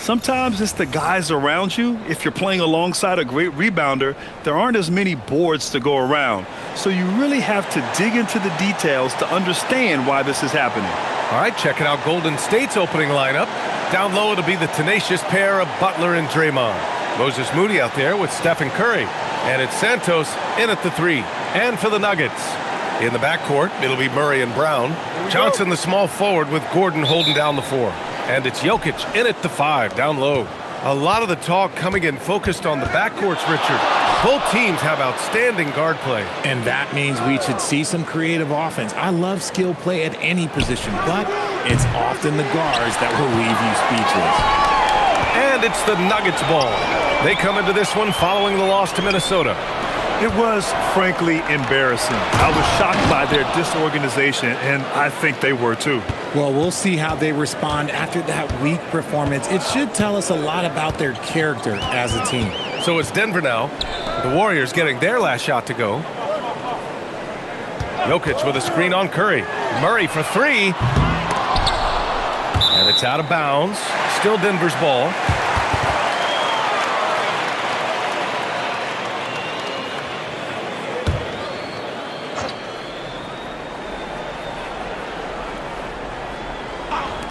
Sometimes it's the guys around you. If you're playing alongside a great rebounder, there aren't as many boards to go around. So you really have to dig into the details to understand why this is happening. All right, checking out Golden State's opening lineup. Down low, it'll be the tenacious pair of Butler and Draymond. Moses Moody out there with Stephen Curry. And it's Santos in at the 3. And for the Nuggets, in the backcourt, it'll be Murray and Brown. Johnson, the small forward, with Gordon holding down the 4. And it's Jokic in at the 5, down low. A lot of the talk coming in focused on the backcourts, Richard. Both teams have outstanding guard play. And that means we should see some creative offense. I love skill play at any position, but it's often the guards that will leave you speechless. And it's the Nuggets ball. They come into this one following the loss to Minnesota. It was, frankly, embarrassing. I was shocked by their disorganization, and I think they were too. Well, we'll see how they respond after that weak performance. It should tell us a lot about their character as a team. So it's Denver now. The Warriors getting their last shot to go. Jokic with a screen on Curry. Murray for 3. And it's out of bounds. Still Denver's ball.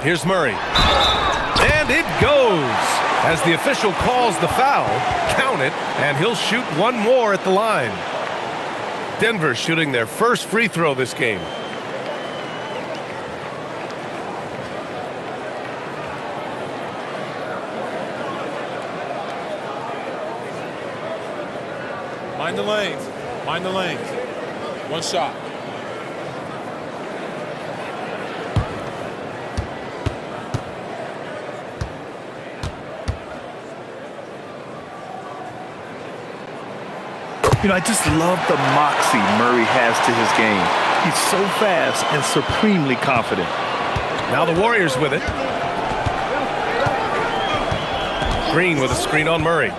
Here's Murray. And it goes. As the official calls the foul, count it, and he'll shoot one more at the line. Denver shooting their first free throw this game. Mind the lanes. Mind the lanes. One shot. You know, I just love the moxie Murray has to his game. He's so fast and supremely confident. Now the Warriors with it. Green with a screen on Murray.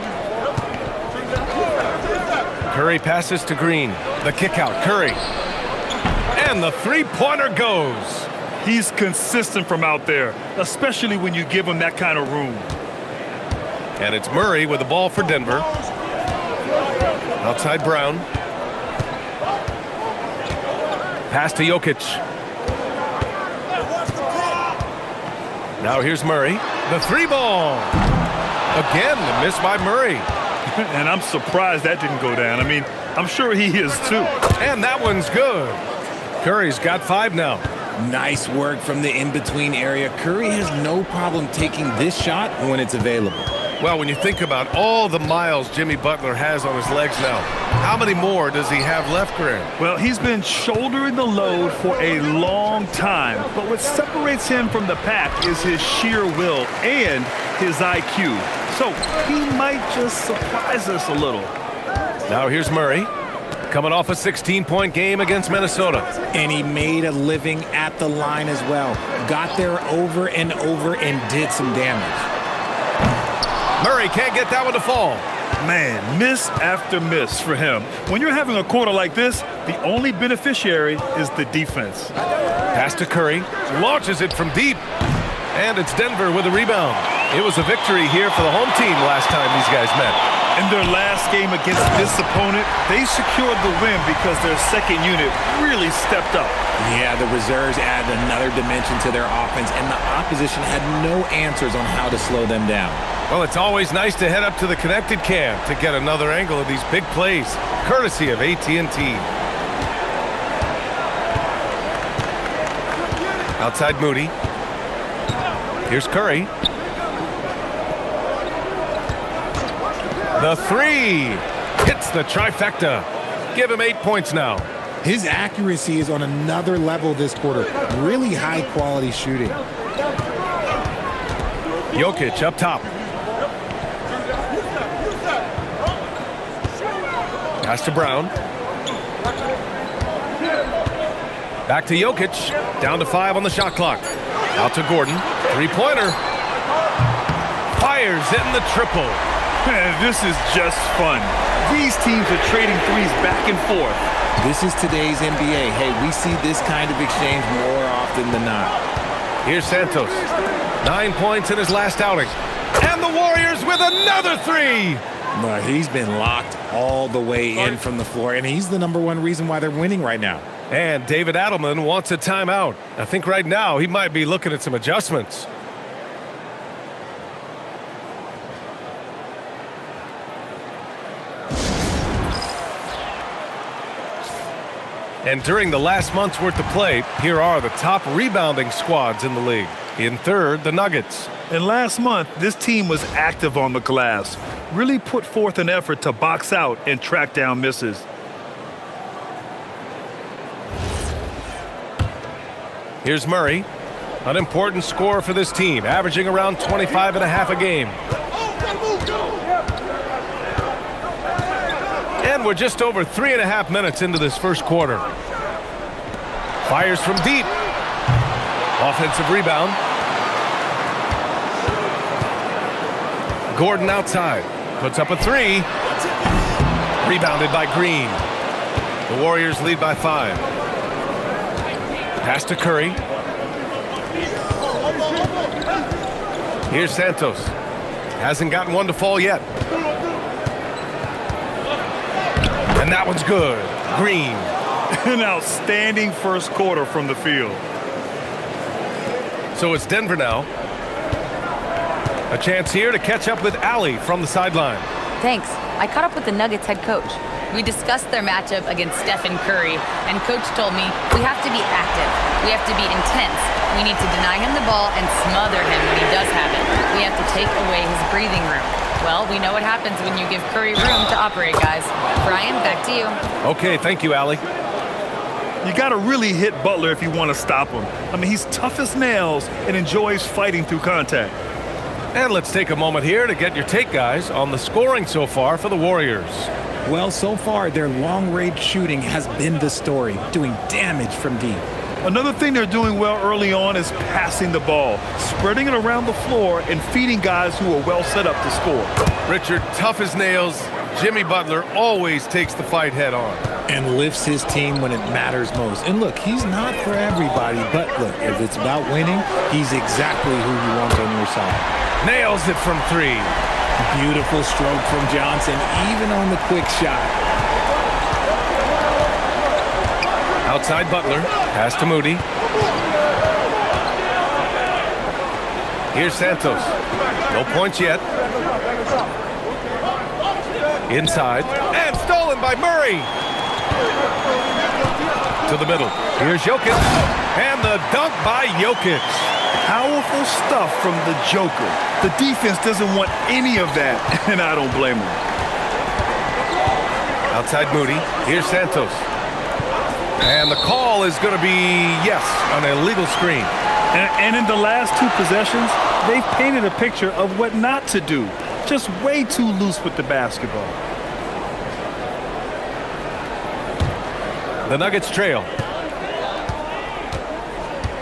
Curry passes to Green. The kick out, Curry. And the three-pointer goes. He's consistent from out there, especially when you give him that kind of room. And it's Murray with the ball for Denver. Outside Brown. Pass to Jokic. Now here's Murray. The 3-ball. Again, the miss by Murray. And I'm surprised that didn't go down. I mean, I'm sure he is too. And that one's good. Curry's got 5 now. Nice work from the in-between area. Curry has no problem taking this shot when it's available. Well, when you think about all the miles Jimmy Butler has on his legs now, how many more does he have left, Grant? Well, he's been shouldering the load for a long time, but what separates him from the pack is his sheer will and his IQ. So he might just surprise us a little. Now here's Murray, coming off a 16-point game against Minnesota. And he made a living at the line as well. Got there over and over and did some damage. Murray can't get that one to fall. Man, miss after miss for him. When you're having a quarter like this, the only beneficiary is the defense. Pass to Curry, launches it from deep. And it's Denver with a rebound. It was a victory here for the home team last time these guys met. In their last game against this opponent, they secured the win because their second unit really stepped up. Yeah, the reserves add another dimension to their offense, and the opposition had no answers on how to slow them down. Well, it's always nice to head up to the Connected Cam to get another angle of these big plays, courtesy of AT&T. Outside Moody. Here's Curry. The 3 hits the trifecta. Give him 8 points now. His accuracy is on another level this quarter. Really high-quality shooting. Jokic up top. Pass to Brown. Back to Jokic. Down to 5 on the shot clock. Out to Gordon. 3-pointer. Fires in the triple. Man, this is just fun. These teams are trading threes back and forth. This is today's NBA. Hey, we see this kind of exchange more often than not. Here's Santos. 9 points in his last outing. And And the Warriors with another three. But he's been locked all the way in from the floor, and he's the #1 reason why they're winning right now. And David Adelman wants a timeout. I think right now he might be looking at some adjustments. And during the last month's worth of play, here are the top rebounding squads in the league. In third, the Nuggets. And last month, this team was active on the glass, really put forth an effort to box out and track down misses. Here's Murray, an important scorer for this team, averaging around 25.5 a game. And we're just over 3.5 minutes into this first quarter. Fires from deep. Offensive rebound. Gordon outside. Puts up a three. Rebounded by Green. The Warriors lead by 5. Pass to Curry. Here's Santos. Hasn't gotten one to fall yet. And that one's good. Green. An outstanding first quarter from the field. So it's Denver now. A chance here to catch up with Allie from the sideline. Thanks. I caught up with the Nuggets head coach. We discussed their matchup against Stephen Curry, and coach told me we have to be active. We have to be intense. We need to deny him the ball and smother him when he does have it. We have to take away his breathing room. Well, we know what happens when you give Curry room to operate, guys. Brian, back to you. Okay, thank you, Allie. You got to really hit Butler if you want to stop him. I mean, he's tough as nails and enjoys fighting through contact. And let's take a moment here to get your take, guys, on the scoring so far for the Warriors. Well, so far, their long-range shooting has been the story, doing damage from deep. Another thing they're doing well early on is passing the ball, spreading it around the floor and feeding guys who are well set up to score. Richard, tough as nails. Jimmy Butler always takes the fight head on. And lifts his team when it matters most. And look, he's not for everybody, but look, if it's about winning, he's exactly who you want on your side. Nails it from 3. Beautiful stroke from Johnson, even on the quick shot. Outside Butler, pass to Moody. Here's Santos. No points yet. Inside, and stolen by Murray. To the middle. Here's Jokic, and the dunk by Jokic. Powerful stuff from the Joker. The defense doesn't want any of that, and I don't blame him. Outside Moody. Here's Santos. And the call is going to be, yes, an illegal screen. And in the last 2 possessions, they've painted a picture of what not to do. Just way too loose with the basketball. The Nuggets trail.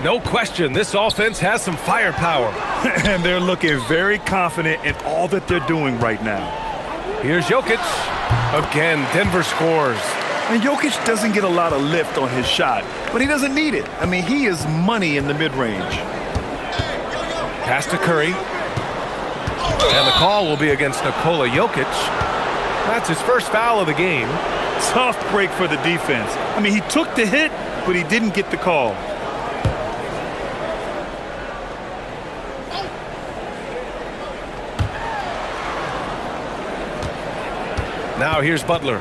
No question, this offense has some firepower. And they're looking very confident in all that they're doing right now. Here's Jokic. Again, Denver scores. And Jokic doesn't get a lot of lift on his shot, but he doesn't need it. I mean, he is money in the mid-range. Pass to Curry. And the call will be against Nikola Jokic. That's his first foul of the game. Tough break for the defense. I mean, he took the hit, but he didn't get the call. Now here's Butler.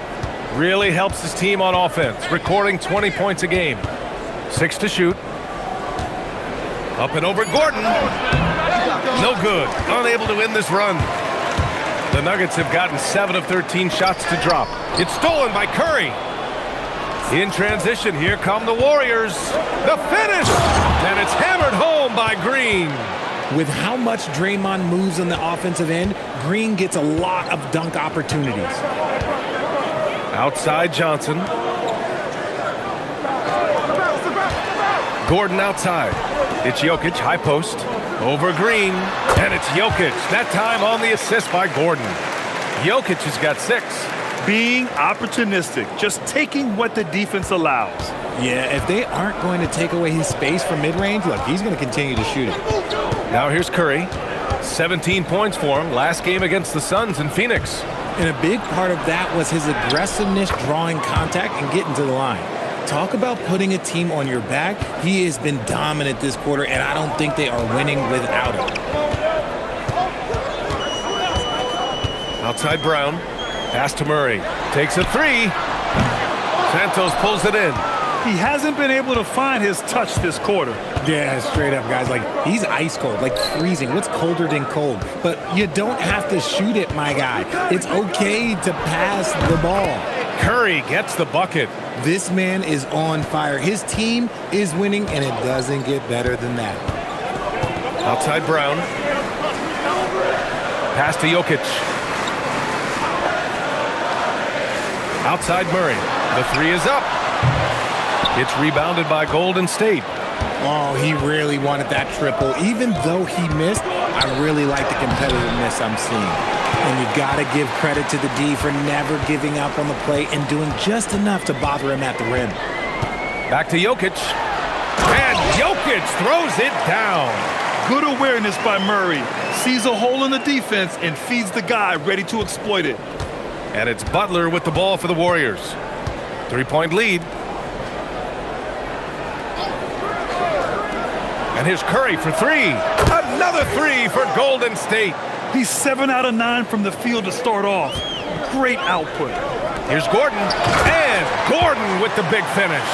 Really helps his team on offense, recording 20 points a game. 6 to shoot. Up and over Gordon. No good. Unable to win this run. The Nuggets have gotten 7 of 13 shots to drop. It's stolen by Curry. In transition, here come the Warriors. The finish! And it's hammered home by Green. With how much Draymond moves on the offensive end, Green gets a lot of dunk opportunities. Outside Johnson. Gordon outside. It's Jokic, high post. Over Green. And it's Jokic. That time on the assist by Gordon. Jokic has got 6. Being opportunistic, just taking what the defense allows. Yeah, if they aren't going to take away his space from mid-range, look, he's going to continue to shoot it. Now here's Curry. 17 points for him last game against the Suns in Phoenix. And a big part of that was his aggressiveness, drawing contact and getting to the line. Talk about putting a team on your back. He has been dominant this quarter, and I don't think they are winning without him. Outside Brown. Pass to Murray. Takes a three. Santos pulls it in. He hasn't been able to find his touch this quarter. Yeah, straight up, guys. Like, he's ice cold, like freezing. What's colder than cold? But you don't have to shoot it, my guy. It's okay to pass the ball. Curry gets the bucket. This man is on fire. His team is winning, and it doesn't get better than that. Outside Brown. Pass to Jokic. Outside Murray. The three is up. It's rebounded by Golden State. Oh, he really wanted that triple. Even though he missed, I really like the competitiveness I'm seeing. And you got to give credit to the D for never giving up on the play and doing just enough to bother him at the rim. Back to Jokic. And Jokic throws it down. Good awareness by Murray. Sees a hole in the defense and feeds the guy ready to exploit it. And it's Butler with the ball for the Warriors. 3-point lead. And here's Curry for three. Another three for Golden State. He's 7 out of 9 from the field to start off. Great output. Here's Gordon. And Gordon with the big finish.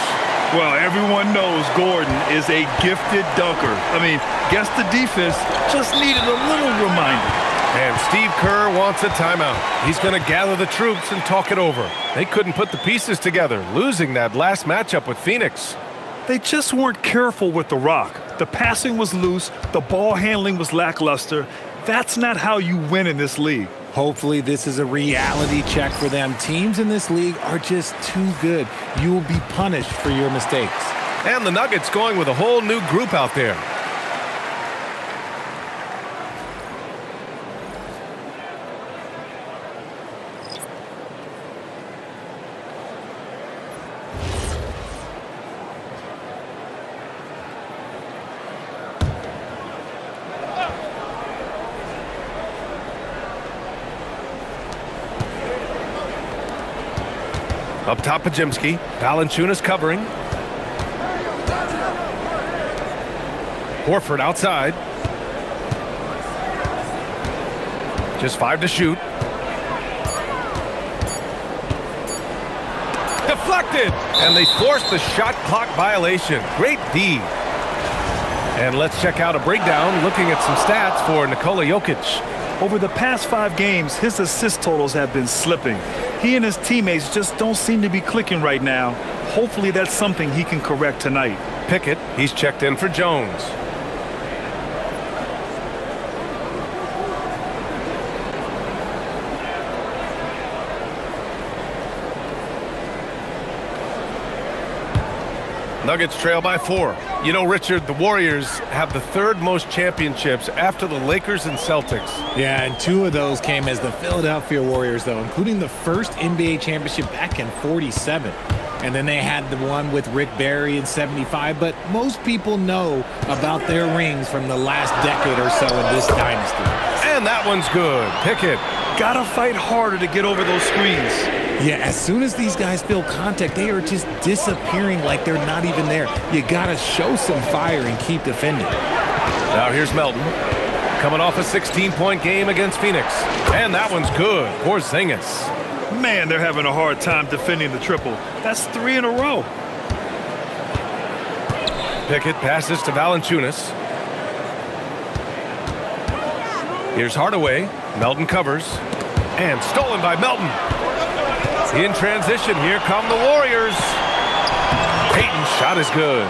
Well, everyone knows Gordon is a gifted dunker. I mean, guess the defense just needed a little reminder. And Steve Kerr wants a timeout. He's going to gather the troops and talk it over. They couldn't put the pieces together, losing that last matchup with Phoenix. They just weren't careful with the rock. The passing was loose. The ball handling was lackluster. That's not how you win in this league. Hopefully this is a reality check for them. Teams in this league are just too good. You will be punished for your mistakes. And the Nuggets going with a whole new group out there. Up top, Pajimski. Valanciunas covering. Horford outside. Just 5 to shoot. Deflected! And they forced the shot clock violation. Great D. And let's check out a breakdown looking at some stats for Nikola Jokic. Over the past 5 games, his assist totals have been slipping. He and his teammates just don't seem to be clicking right now. Hopefully that's something he can correct tonight. Pickett, he's checked in for Jones. Nuggets trail by 4. You know, Richard, the Warriors have the 3rd most championships after the Lakers and Celtics. Yeah, and 2 of those came as the Philadelphia Warriors, though, including the first NBA championship back in '47. And then they had the one with Rick Barry in '75. But most people know about their rings from the last decade or so in this dynasty. And that one's good. Pickett. Gotta fight harder to get over those screens. Yeah, as soon as these guys feel contact, they are just disappearing like they're not even there. You gotta show some fire and keep defending. Now here's Melton. Coming off a 16-point game against Phoenix. And that one's good. Porzingis. Man, they're having a hard time defending the triple. That's 3 in a row. Pickett passes to Valanciunas. Here's Hardaway. Melton covers. And stolen by Melton. In transition, here come the Warriors. Payton's shot is good.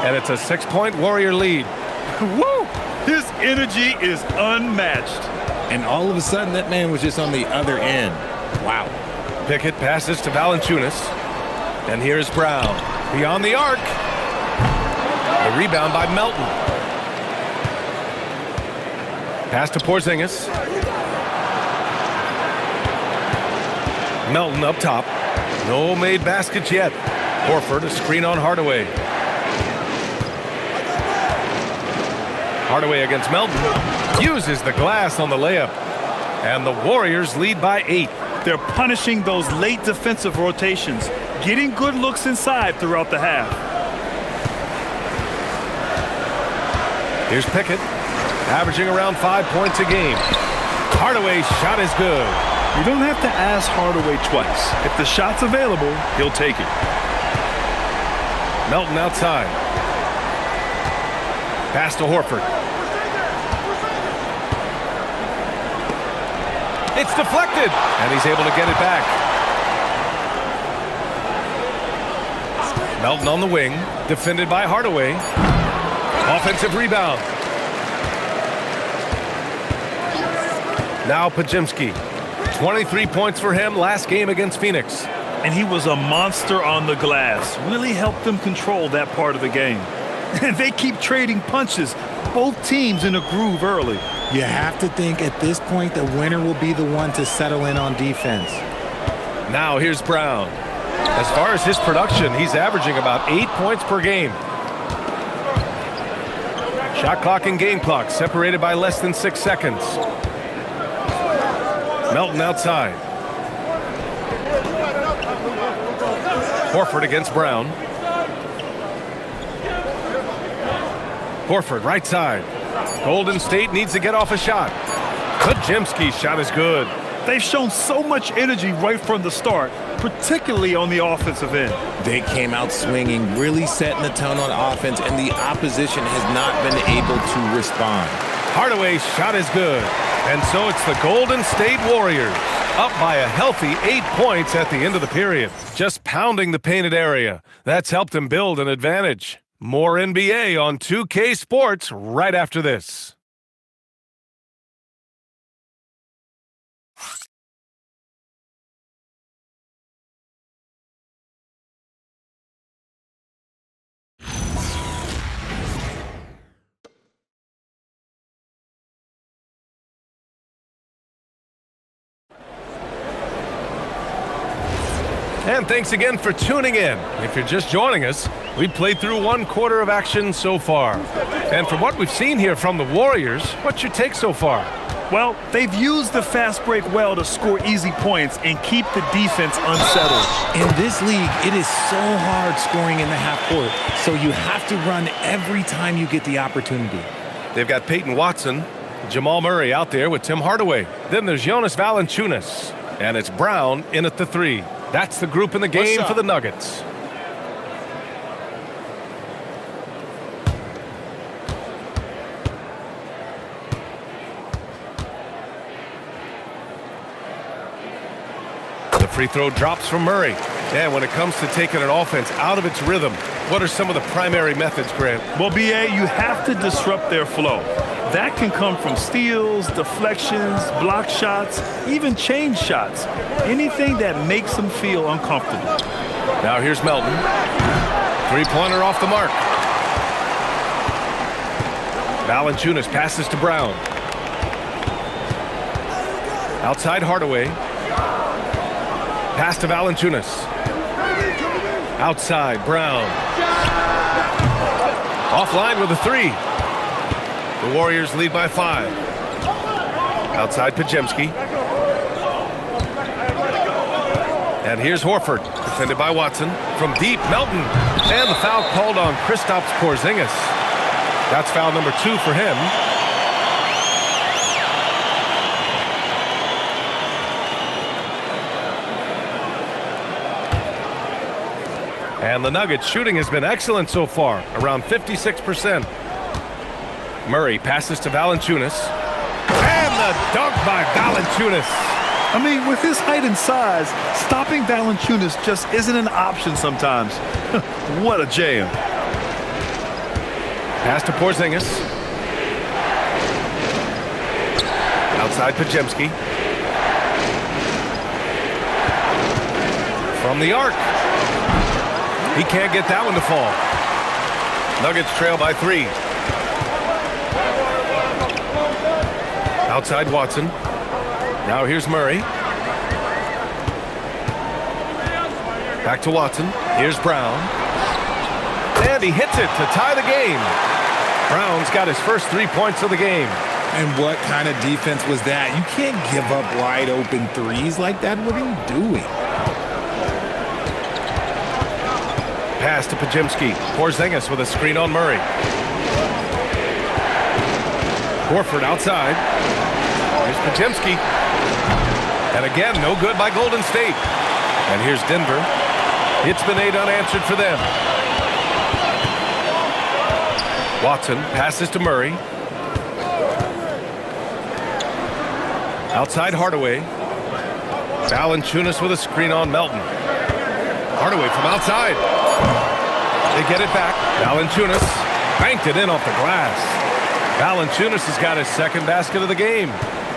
And it's a 6-point Warrior lead. Woo! His energy is unmatched. And all of a sudden, that man was just on the other end. Wow. Pickett passes to Valanciunas. And here's Brown. Beyond the arc. The rebound by Melton. Pass to Porzingis. Melton up top. No made baskets yet. Horford a screen on Hardaway. Hardaway against Melton. Uses the glass on the layup. And the Warriors lead by 8. They're punishing those late defensive rotations, getting good looks inside throughout the half. Here's Pickett, averaging around 5 points a game. Hardaway's shot is good. You don't have to ask Hardaway twice. If the shot's available, he'll take it. Melton outside. Pass to Horford. It's deflected, and he's able to get it back. Melton on the wing, defended by Hardaway. Offensive rebound. Now Podziemski. 23 points for him last game against Phoenix. And he was a monster on the glass. Really helped them control that part of the game. And they keep trading punches. Both teams in a groove early. You have to think at this point the winner will be the one to settle in on defense. Now here's Brown. As far as his production, he's averaging about 8 points per game. Shot clock and game clock separated by less than 6 seconds. Melton outside. Horford against Brown. Horford right side. Golden State needs to get off a shot. Podziemski's shot is good. They've shown so much energy right from the start, particularly on the offensive end. They came out swinging, really setting the tone on offense, and the opposition has not been able to respond. Hardaway's shot is good. And so it's the Golden State Warriors, up by a healthy 8 points at the end of the period. Just pounding the painted area. That's helped them build an advantage. More NBA on 2K Sports right after this. And thanks again for tuning in. If you're just joining us, we played through 1 quarter of action so far. And from what we've seen here from the Warriors, what's your take so far? Well, they've used the fast break well to score easy points and keep the defense unsettled. In this league, it is so hard scoring in the half court, so you have to run every time you get the opportunity. They've got Peyton Watson, Jamal Murray out there with Tim Hardaway. Then there's Jonas Valanciunas, and it's Brown in at the 3. That's the group in the game for the Nuggets. The free throw drops from Murray. And when it comes to taking an offense out of its rhythm, what are some of the primary methods, Grant? Well, B.A., you have to disrupt their flow. That can come from steals, deflections, block shots, even change shots. Anything that makes them feel uncomfortable. Now here's Melton. Three-pointer off the mark. Valanciunas passes to Brown. Outside Hardaway. Pass to Valanciunas. Outside Brown. Offline with a 3. The Warriors lead by 5. Outside Podziemski. And here's Horford, defended by Watson. From deep, Melton. And the foul called on Kristaps Porzingis. That's foul number 2 for him. And the Nuggets shooting has been excellent so far, around 56%. Murray passes to Valanciunas. And the dunk by Valanciunas. I mean, with his height and size, stopping Valanciunas just isn't an option sometimes. What a jam. Pass to Porzingis. Outside Podziemski. From the arc. He can't get that one to fall. Nuggets trail by 3. Outside Watson. Now here's Murray. Back to Watson. Here's Brown. And he hits it to tie the game. Brown's got his first 3 points of the game. And what kind of defense was that? You can't give up wide open threes like that. What are you doing? Pass to Pajimski. Porzingis with a screen on Murray. Horford outside. Here's Pajimski. And again, no good by Golden State. And here's Denver. It's been 8 unanswered for them. Watson passes to Murray. Outside Hardaway. Valanciunas with a screen on Melton. Hardaway from outside. They get it back. Valanciunas banked it in off the glass. Valanciunas has got his second basket of the game.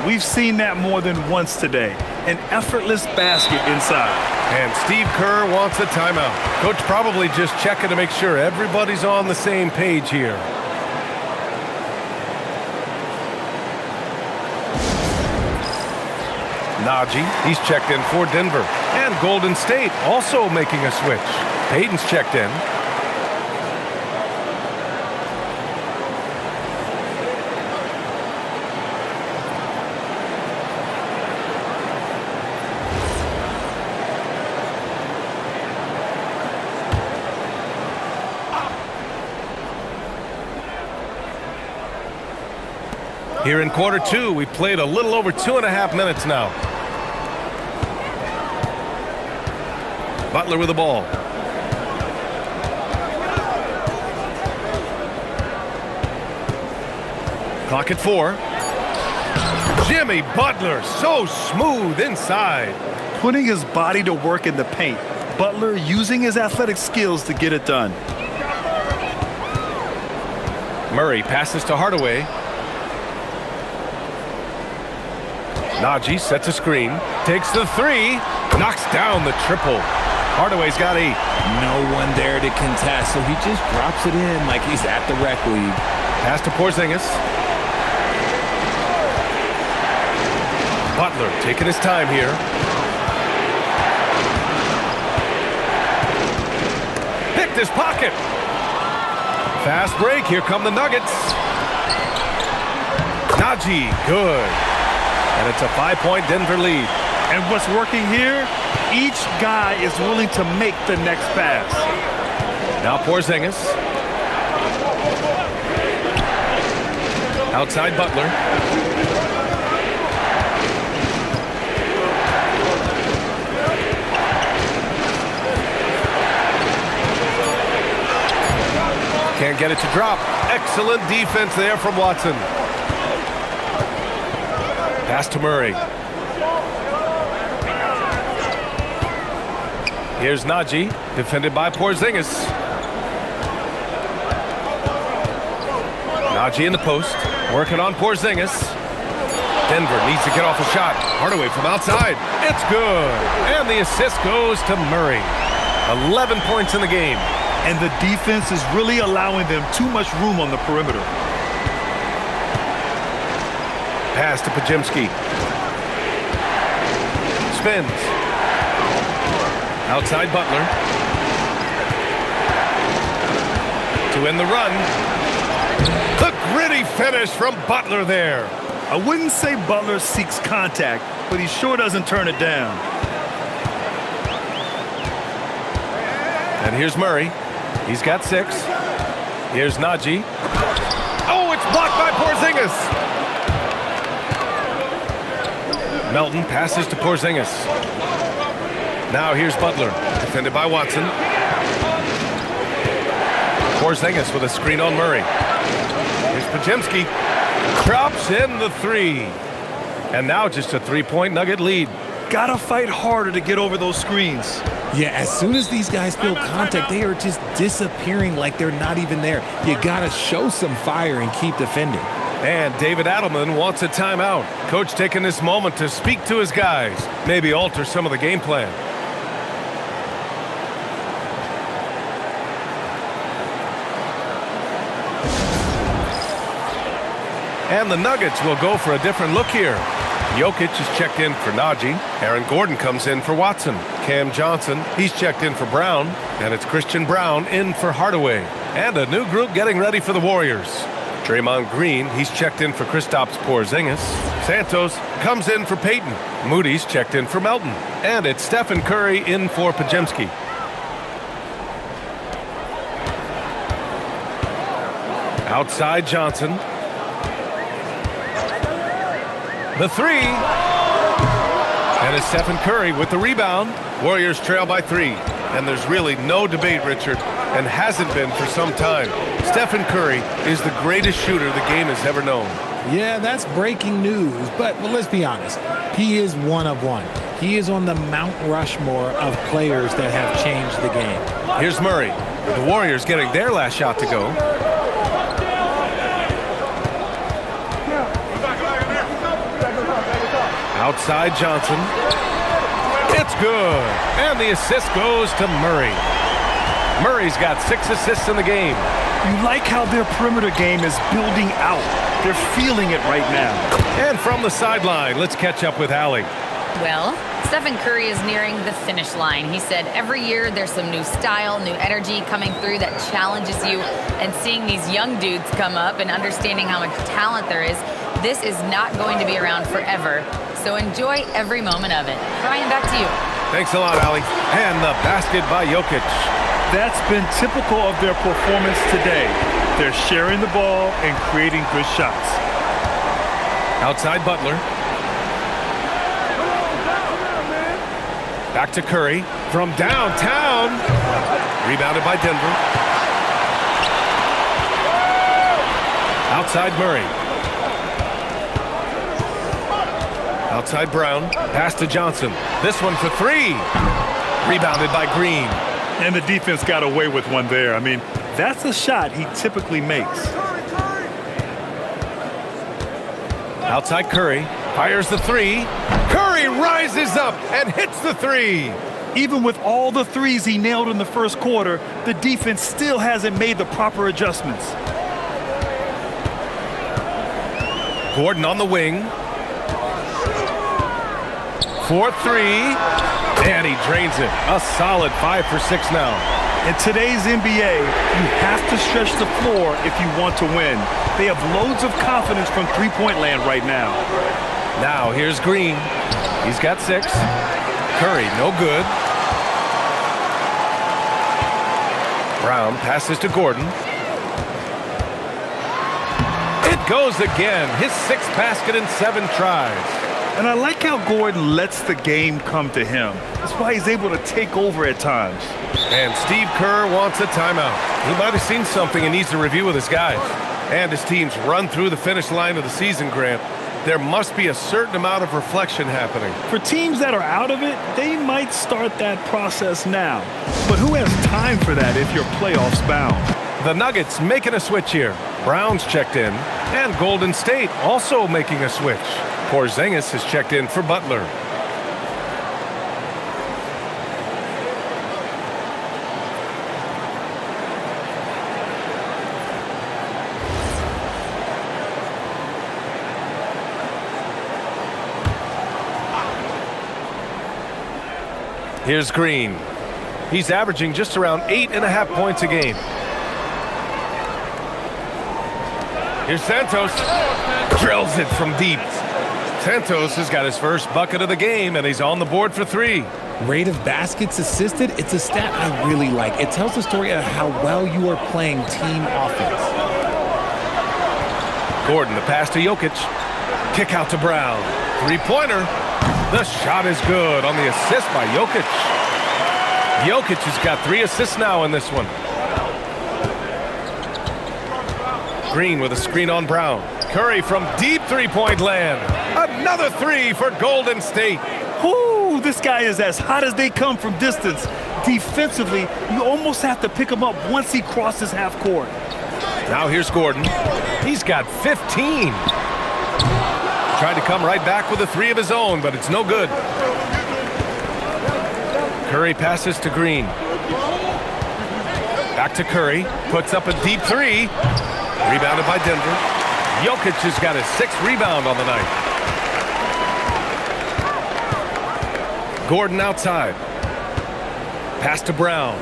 We've seen that more than once today. An effortless basket inside. And Steve Kerr wants a timeout. Coach probably just checking to make sure everybody's on the same page here. Najee, he's checked in for Denver. And Golden State also making a switch. Payton's checked in. Here in quarter 2, we played a little over 2.5 minutes now. Butler with the ball. Clock at 4. Jimmy Butler, so smooth inside. Putting his body to work in the paint. Butler using his athletic skills to get it done. Murray passes to Hardaway. Najee sets a screen, takes the 3, knocks down the triple. Hardaway's got 8. No one there to contest, so he just drops it in like he's at the rec league. Pass to Porzingis. Butler taking his time here. Picked his pocket. Fast break. Here come the Nuggets. Najee, good. And it's a 5-point Denver lead. And what's working here? Each guy is willing to make the next pass. Now Porzingis. Outside Butler. Can't get it to drop. Excellent defense there from Watson. Pass to Murray. Here's Najee, defended by Porzingis. Najee in the post, working on Porzingis. Denver needs to get off a shot. Hardaway from outside. It's good. And the assist goes to Murray. 11 points in the game. And the defense is really allowing them too much room on the perimeter. Pass to Pajimski. Spins. Outside Butler. To end the run. The gritty finish from Butler there. I wouldn't say Butler seeks contact, but he sure doesn't turn it down. And here's Murray. He's got 6. Here's Najee. Oh, it's blocked by Porzingis. Melton passes to Porzingis. Now here's Butler, defended by Watson. Porzingis with a screen on Murray. Here's Pajimski. Drops in the 3. And now just a 3-point Nugget lead. Gotta fight harder to get over those screens. Yeah, as soon as these guys feel contact, they are just disappearing like they're not even there. You gotta show some fire and keep defending. And David Adelman wants a timeout. Coach taking this moment to speak to his guys, maybe alter some of the game plan. And the Nuggets will go for a different look here. Jokic is checked in for Najee. Aaron Gordon comes in for Watson. Cam Johnson, he's checked in for Brown. And it's Christian Brown in for Hardaway. And a new group getting ready for the Warriors. Draymond Green, he's checked in for Kristaps Porzingis. Santos comes in for Peyton. Moody's checked in for Melton. And it's Stephen Curry in for Pajemski. Outside Johnson. The three. And it's Stephen Curry with the rebound. Warriors trail by 3. And there's really no debate, Richard, and hasn't been for some time. Stephen Curry is the greatest shooter the game has ever known. Yeah, that's breaking news, but let's be honest. He is one of one. He is on the Mount Rushmore of players that have changed the game. Here's Murray. The Warriors getting their last shot to go. Outside Johnson. It's good. And the assist goes to Murray. Murray's got 6 assists in the game. You like how their perimeter game is building out. They're feeling it right now. And from the sideline, let's catch up with Allie. Well, Stephen Curry is nearing the finish line. He said every year there's some new style, new energy coming through that challenges you. And seeing these young dudes come up and understanding how much talent there is, this is not going to be around forever. So enjoy every moment of it. Brian, back to you. Thanks a lot, Allie. And the basket by Jokic. That's been typical of their performance today. They're sharing the ball and creating good shots. Outside Butler. Back to Curry from downtown. Rebounded by Denver. Outside Murray. Outside Brown. Pass to Johnson. This one for 3. Rebounded by Green. And the defense got away with one there. I mean, that's a shot he typically makes. Outside Curry. Fires the 3. Curry rises up and hits the 3. Even with all the threes he nailed in the first quarter, the defense still hasn't made the proper adjustments. Gordon on the wing. 4-3. And he drains it. A solid 5 for 6 now. In today's NBA, you have to stretch the floor if you want to win. They have loads of confidence from three-point land right now. Now here's Green. He's got 6. Curry, no good. Brown passes to Gordon. It goes again. His 6th basket in 7 tries. And I like how Gordon lets the game come to him. That's why he's able to take over at times. And Steve Kerr wants a timeout. He might have seen something and needs to review with his guys. And his teams run through the finish line of the season, Grant. There must be a certain amount of reflection happening. For teams that are out of it, they might start that process now. But who has time for that if you're playoffs bound? The Nuggets making a switch here. Brown's checked in. And Golden State also making a switch. Porzingis has checked in for Butler. Here's Green. He's averaging just around 8.5 points a game. Here's Santos. Drills it from deep. Santos has got his first bucket of the game, and he's on the board for 3. Rate of baskets assisted, it's a stat I really like. It tells the story of how well you are playing team offense. Gordon, the pass to Jokic. Kick out to Brown. 3-pointer. The shot is good on the assist by Jokic. Jokic has got 3 assists now in this one. Green with a screen on Brown. Curry from deep 3-point land. Another 3 for Golden State. Whoo, this guy is as hot as they come from distance. Defensively, you almost have to pick him up once he crosses half court. Now here's Gordon. He's got 15. Tried to come right back with a 3 of his own, but it's no good. Curry passes to Green. Back to Curry. Puts up a deep 3. Rebounded by Denver. Jokic has got his 6th rebound on the night. Gordon outside. Pass to Brown.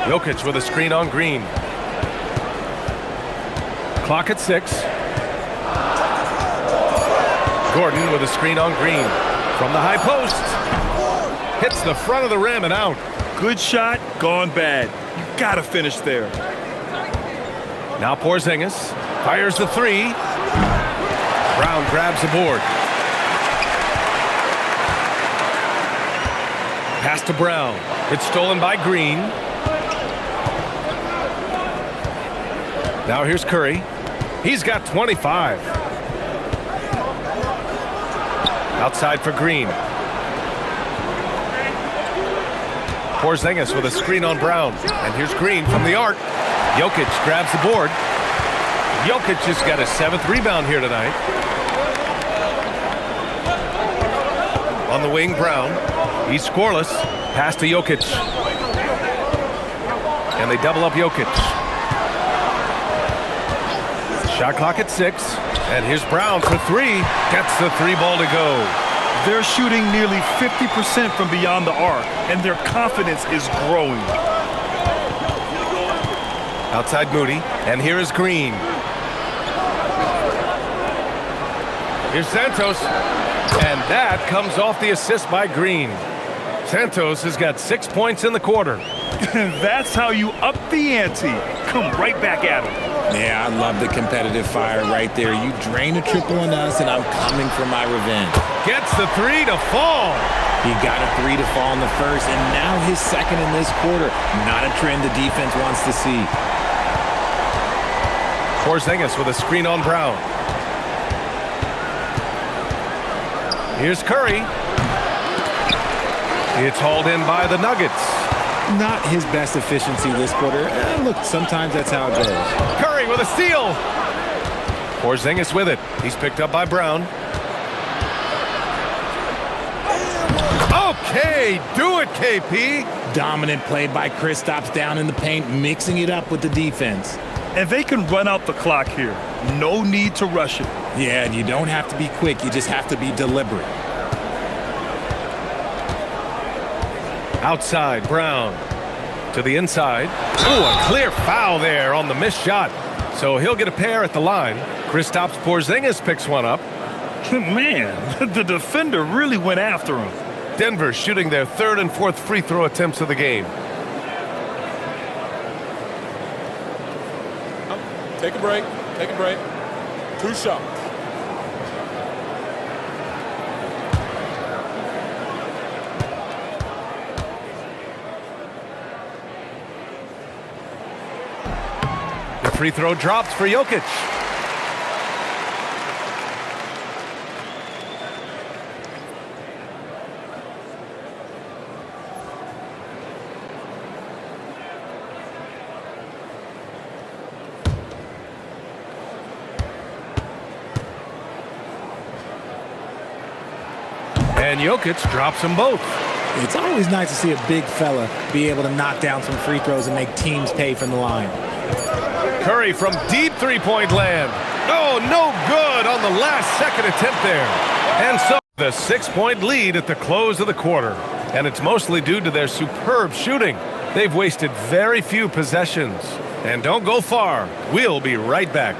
Jokic with a screen on Green. Clock at 6. Gordon with a screen on Green. From the high post. Hits the front of the rim and out. Good shot, gone bad. You gotta finish there. Now Porzingis fires the 3. Brown grabs the board. Pass to Brown. It's stolen by Green. Now here's Curry. He's got 25. Outside for Green. Porzingis with a screen on Brown. And here's Green from the arc. Jokic grabs the board. Jokic just got his 7th rebound here tonight. On the wing, Brown. He's scoreless. Pass to Jokic. And they double up Jokic. Shot clock at 6. And here's Brown for 3. Gets the 3 ball to go. They're shooting nearly 50% from beyond the arc, and their confidence is growing. Outside Moody. And here is Green. Here's Santos. And that comes off the assist by Green. Santos has got 6 points in the quarter. That's how you up the ante. Come right back at him. Yeah, I love the competitive fire right there. You drain a triple on us, and I'm coming for my revenge. Gets the 3 to fall. He got a 3 to fall in the first, and now his 2nd in this quarter. Not a trend the defense wants to see. Porzingis with a screen on Brown. Here's Curry. It's hauled in by the Nuggets. Not his best efficiency this quarter. Look, sometimes that's how it goes. Curry with a steal. Porzingis with it. He's picked up by Brown. Okay, do it, KP. Dominant play by Kristaps down in the paint, mixing it up with the defense. And they can run out the clock here. No need to rush it. Yeah, and you don't have to be quick. You just have to be deliberate. Outside, Brown to the inside. Ooh, a clear foul there on the missed shot. So he'll get a pair at the line. Kristaps Porzingis picks one up. Man, the defender really went after him. Denver shooting their 3rd and 4th free throw attempts of the game. Take a break. Take a break. 2 shots. The free throw drops for Jokic. And Jokic drops them both. It's always nice to see a big fella be able to knock down some free throws and make teams pay from the line. Curry from deep three-point land. Oh, no good on the last second attempt there. And so the 6-point lead at the close of the quarter. And it's mostly due to their superb shooting. They've wasted very few possessions. And don't go far. We'll be right back.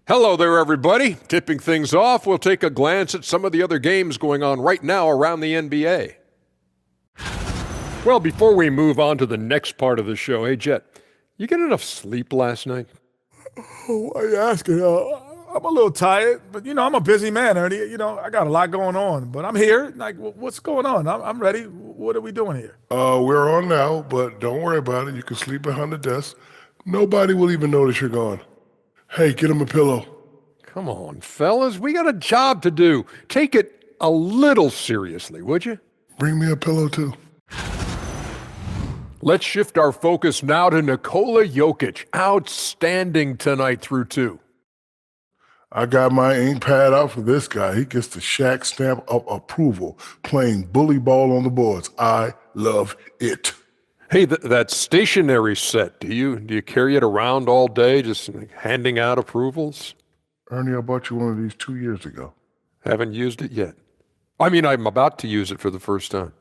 Hello there, everybody. Tipping things off, we'll take a glance at some of the other games going on right now around the NBA. Well, before we move on to the next part of the show, hey, Jet, you get enough sleep last night? Oh, why are you asking? I'm a little tired, but, I'm a busy man, Ernie. I got a lot going on, but I'm here. Like, what's going on? I'm ready. What are we doing here? We're on now, but don't worry about it. You can sleep behind the desk. Nobody will even notice you're gone. Hey, get him a pillow. Come on, fellas. We got a job to do. Take it a little seriously, would you? Bring me a pillow, too. Let's shift our focus now to Nikola Jokic. Outstanding tonight through 2. I got my ink pad out for this guy. He gets the Shaq stamp of approval, playing bully ball on the boards. I love it. Hey, that stationery set, do you carry it around all day, just like handing out approvals? Ernie, I bought you one of these 2 years ago. Haven't used it yet. I mean, I'm about to use it for the first time.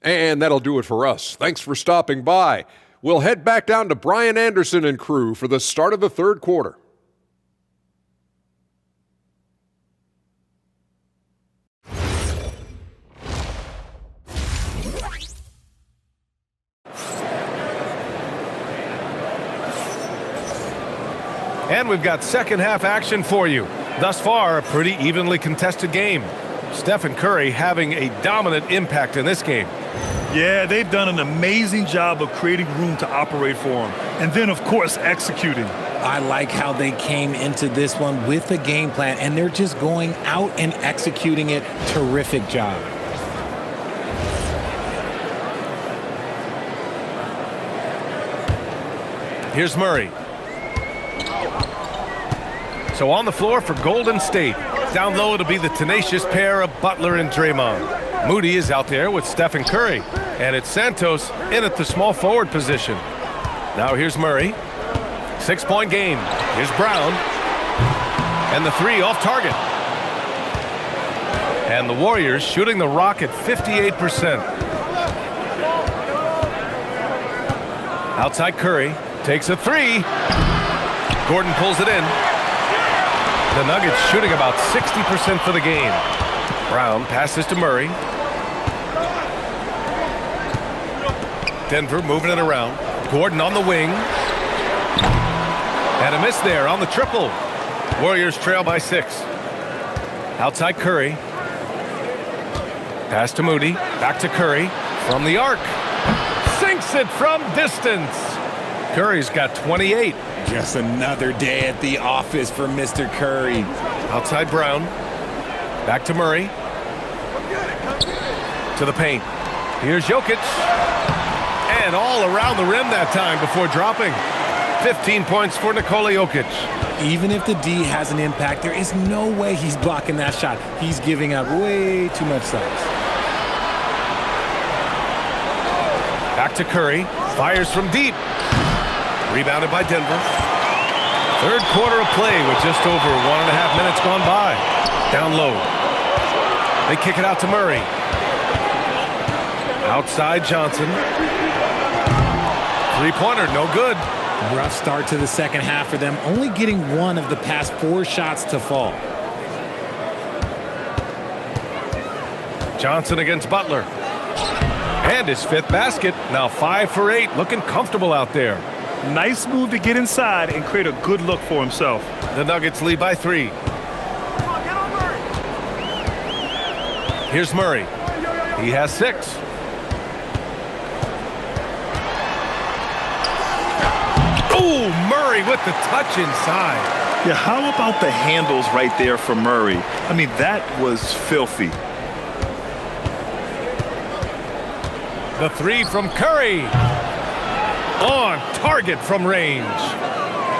And that'll do it for us. Thanks for stopping by. We'll head back down to Brian Anderson and crew for the start of the third quarter. And we've got second half action for you. Thus far, a pretty evenly contested game. Stephen Curry having a dominant impact in this game. Yeah, they've done an amazing job of creating room to operate for him. And then, of course, executing. I like how they came into this one with a game plan, and they're just going out and executing it. Terrific job. Here's Murray. So on the floor for Golden State. Down low, it'll be the tenacious pair of Butler and Draymond. Moody is out there with Stephen Curry. And it's Santos in at the small forward position. Now here's Murray. 6-point game. Here's Brown. And the three off target. And the Warriors shooting the rock at 58%. Outside Curry. Takes a three. Gordon pulls it in. The Nuggets shooting about 60% for the game. Brown passes to Murray. Denver moving it around. Gordon on the wing. And a miss there on the triple. Warriors trail by 6. Outside Curry. Pass to Moody. Back to Curry. From the arc. Sinks it from distance. Curry's got 28. Just another day at the office for Mr. Curry. Outside Brown. Back to Murray. To the paint. Here's Jokic. And all around the rim that time before dropping. 15 points for Nikola Jokic. Even if the D has an impact, there is no way he's blocking that shot. He's giving up way too much size. Back to Curry. Fires from deep. Rebounded by Denver. Third quarter of play with just over 1.5 minutes gone by. Down low. They kick it out to Murray. Outside Johnson. Three-pointer, no good. Rough start to the second half for them, only getting one of the past 4 shots to fall. Johnson against Butler. And his 5th basket. Now 5 for 8, looking comfortable out there. Nice move to get inside and create a good look for himself. The Nuggets lead by 3. Here's Murray. He has 6. Oh, Murray with the touch inside. Yeah, how about the handles right there for Murray? I mean, that was filthy. The 3 from Curry. On target from range.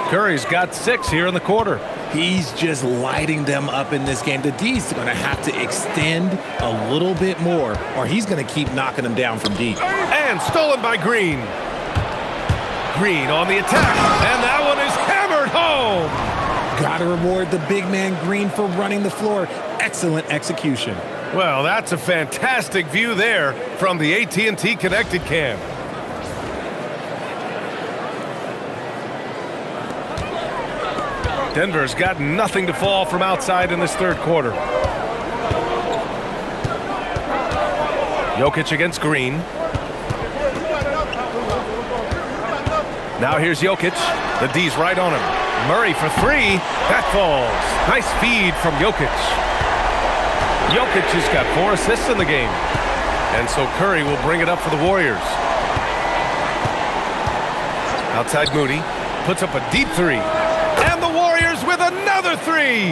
Curry's got 6 here in the quarter. He's just lighting them up in this game. The D's going to have to extend a little bit more, or he's going to keep knocking them down from deep. And stolen by Green. Green on the attack, and that one is hammered home. Got to reward the big man Green for running the floor. Excellent execution. Well, that's a fantastic view there from the AT&T Connected Cam. Denver's got nothing to fall from outside in this third quarter. Jokic against Green. Now here's Jokic. The D's right on him. Murray for 3. That falls. Nice feed from Jokic. Jokic has got 4 assists in the game. And so Curry will bring it up for the Warriors. Outside Moody. Puts up a deep 3. And the Warriors with another 3.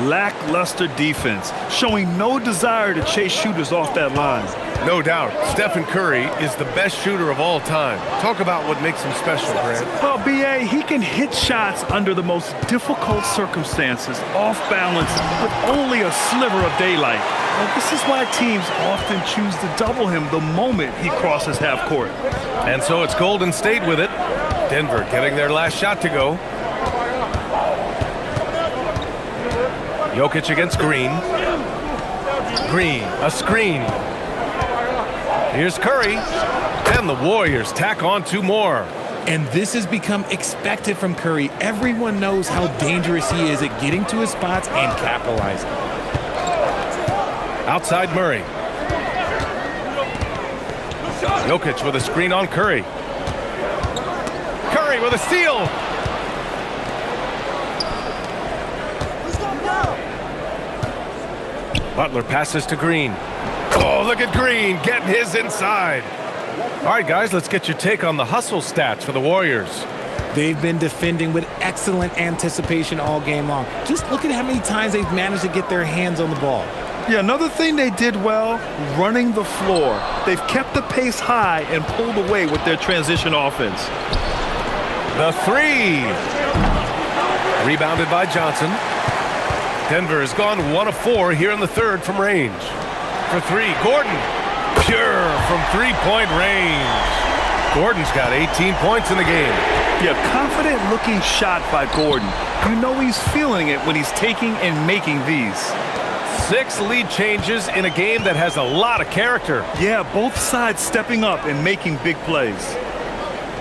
Lackluster defense, showing no desire to chase shooters off that line. No doubt, Stephen Curry is the best shooter of all time. Talk about what makes him special, Grant. Well, B.A., he can hit shots under the most difficult circumstances, off balance, with only a sliver of daylight. Well, this is why teams often choose to double him the moment he crosses half court. And so it's Golden State with it. Denver getting their last shot to go. Jokic against Green. Green, a screen. Here's Curry. And the Warriors tack on 2 more. And this has become expected from Curry. Everyone knows how dangerous he is at getting to his spots and capitalizing. Outside Murray. Jokic with a screen on Curry. Curry with a steal. Butler passes to Green. Oh, look at Green getting his inside. All right, guys, let's get your take on the hustle stats for the Warriors. They've been defending with excellent anticipation all game long. Just look at how many times they've managed to get their hands on the ball. Yeah, another thing they did well, running the floor. They've kept the pace high and pulled away with their transition offense. The 3. Rebounded by Johnson. Denver has gone 1 of 4 here in the third from range. For 3, Gordon. Pure from three-point range. Gordon's got 18 points in the game. Yeah, confident-looking shot by Gordon. You know he's feeling it when he's taking and making these. 6 lead changes in a game that has a lot of character. Yeah, both sides stepping up and making big plays.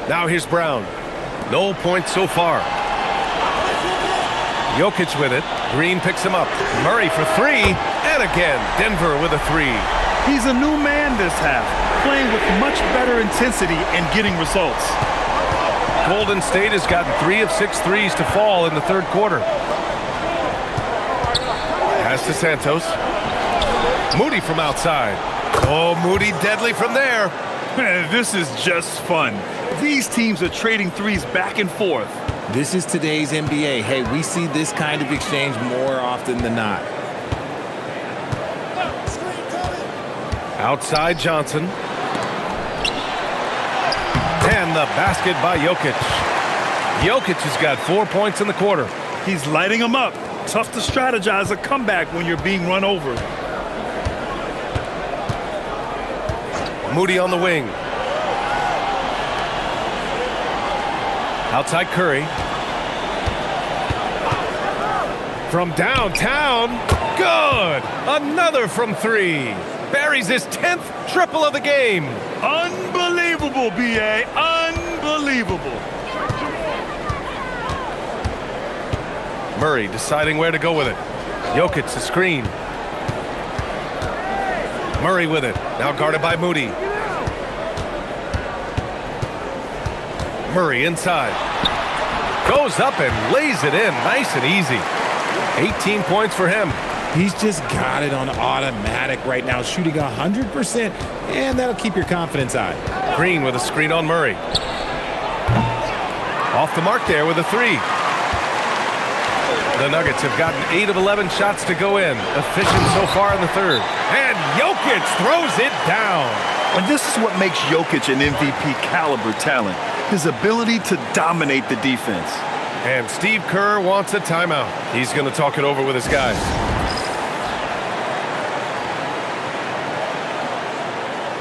Now here's Brown. No points so far. Jokic with it. Green picks him up. Murray for 3. And again, Denver with a 3. He's a new man this half, playing with much better intensity and getting results. Golden State has gotten 3 of 6 threes to fall in the third quarter. Pass to Santos. Moody from outside. Oh, Moody deadly from there. This is just fun. These teams are trading threes back and forth. This is today's NBA. Hey, we see this kind of exchange more often than not. Outside Johnson. And the basket by Jokic. Jokic has got 4 points in the quarter. He's lighting them up. Tough to strategize a comeback when you're being run over. Moody on the wing. Outside Curry. From downtown. Good. Another from 3. Buries his 10th triple of the game. Unbelievable, B.A. Unbelievable. Murray deciding where to go with it. Jokic the screen. Murray with it. Now guarded by Moody. Murray inside. Goes up and lays it in. Nice and easy. 18 points for him. He's just got it on automatic right now, shooting 100%, and that'll keep your confidence high. Green with a screen on Murray. Off the mark there with a 3. The Nuggets have gotten 8 of 11 shots to go in. Efficient so far in the third. And Jokic throws it down. And this is what makes Jokic an MVP caliber talent. His ability to dominate the defense. And Steve Kerr wants a timeout. He's going to talk it over with his guys.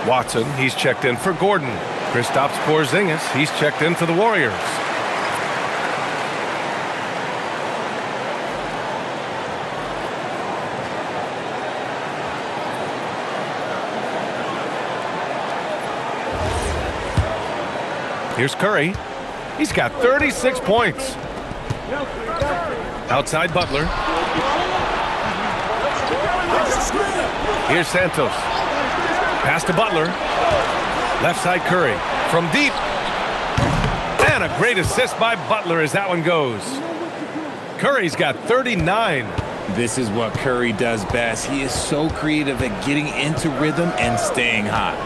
Watson, he's checked in for Gordon. Kristaps Porzingis, he's checked in for the Warriors. Here's Curry. He's got 36 points. Outside Butler. Here's Santos. Pass to Butler. Left side Curry. From deep. And a great assist by Butler as that one goes. Curry's got 39. This is what Curry does best. He is so creative at getting into rhythm and staying hot.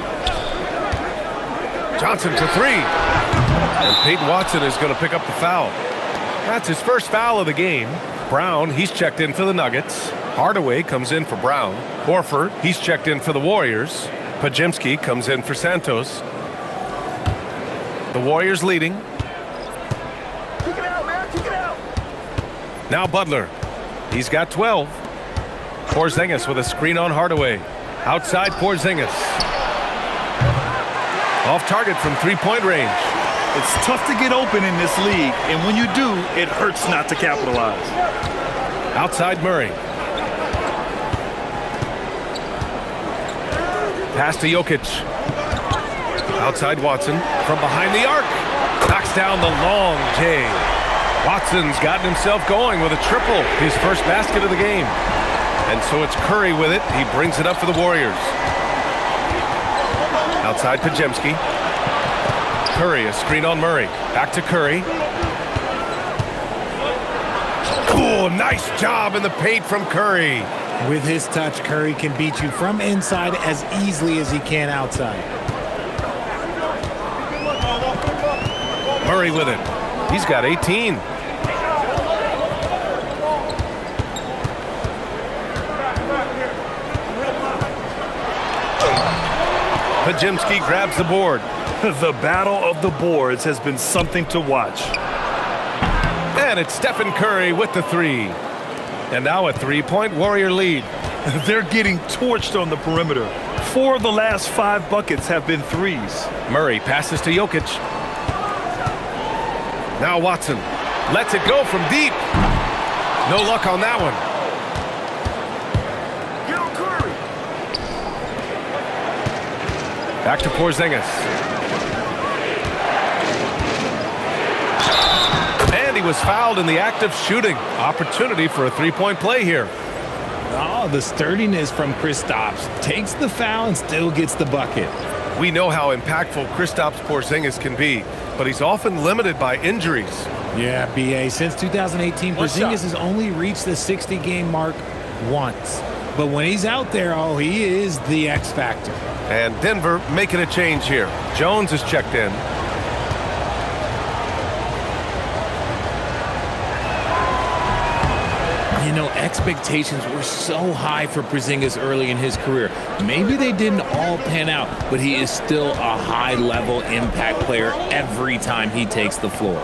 Johnson for 3. And Peyton Watson is going to pick up the foul. That's his first foul of the game. Brown, he's checked in for the Nuggets. Hardaway comes in for Brown. Horford, he's checked in for the Warriors. Podziemski comes in for Santos. The Warriors leading. Kick it out, man. Kick it out. Now Butler. He's got 12. Porzingis with a screen on Hardaway. Outside Porzingis. Off target from three-point range. It's tough to get open in this league, and when you do, it hurts not to capitalize. Outside Murray. Pass to Jokic. Outside Watson. From behind the arc. Knocks down the long J. Watson's gotten himself going with a triple. His first basket of the game. And so it's Curry with it. He brings it up for the Warriors. Outside Podziemski. Curry, a screen on Murray. Back to Curry. Cool, nice job in the paint from Curry. With his touch, Curry can beat you from inside as easily as he can outside. Murray with it. He's got 18. Podziemski grabs the board. The battle of the boards has been something to watch. And it's Stephen Curry with the three. And now a three-point Warrior lead. They're getting torched on the perimeter. 4 of the last 5 buckets have been threes. Murray passes to Jokic. Now Watson lets it go from deep. No luck on that one. Get on Curry. Back to Porzingis. And he was fouled in the act of shooting. Opportunity for a three-point play here. Oh, the sturdiness from Kristaps. Takes the foul and still gets the bucket. We know how impactful Kristaps Porzingis can be, but he's often limited by injuries. Yeah, B.A. Since 2018, Porzingis has only reached the 60-game mark once. But when he's out there, oh, he is the X factor. And Denver making a change here. Jones is checked in. You know, expectations were so high for Porzingis early in his career. Maybe they didn't all pan out, but he is still a high-level impact player every time he takes the floor.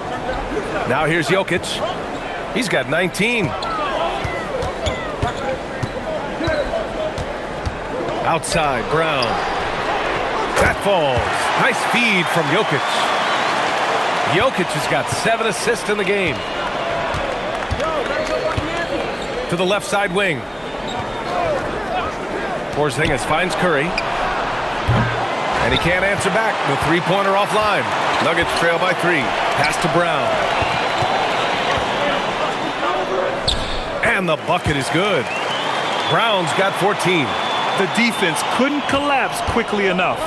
Now here's Jokic. He's got 19. Outside, Brown. That falls. Nice feed from Jokic. Jokic has got 7 assists in the game. To the left side wing. Porzingis finds Curry. And he can't answer back. The three-pointer offline. Nuggets trail by 3. Pass to Brown. And the bucket is good. Brown's got 14. The defense couldn't collapse quickly enough.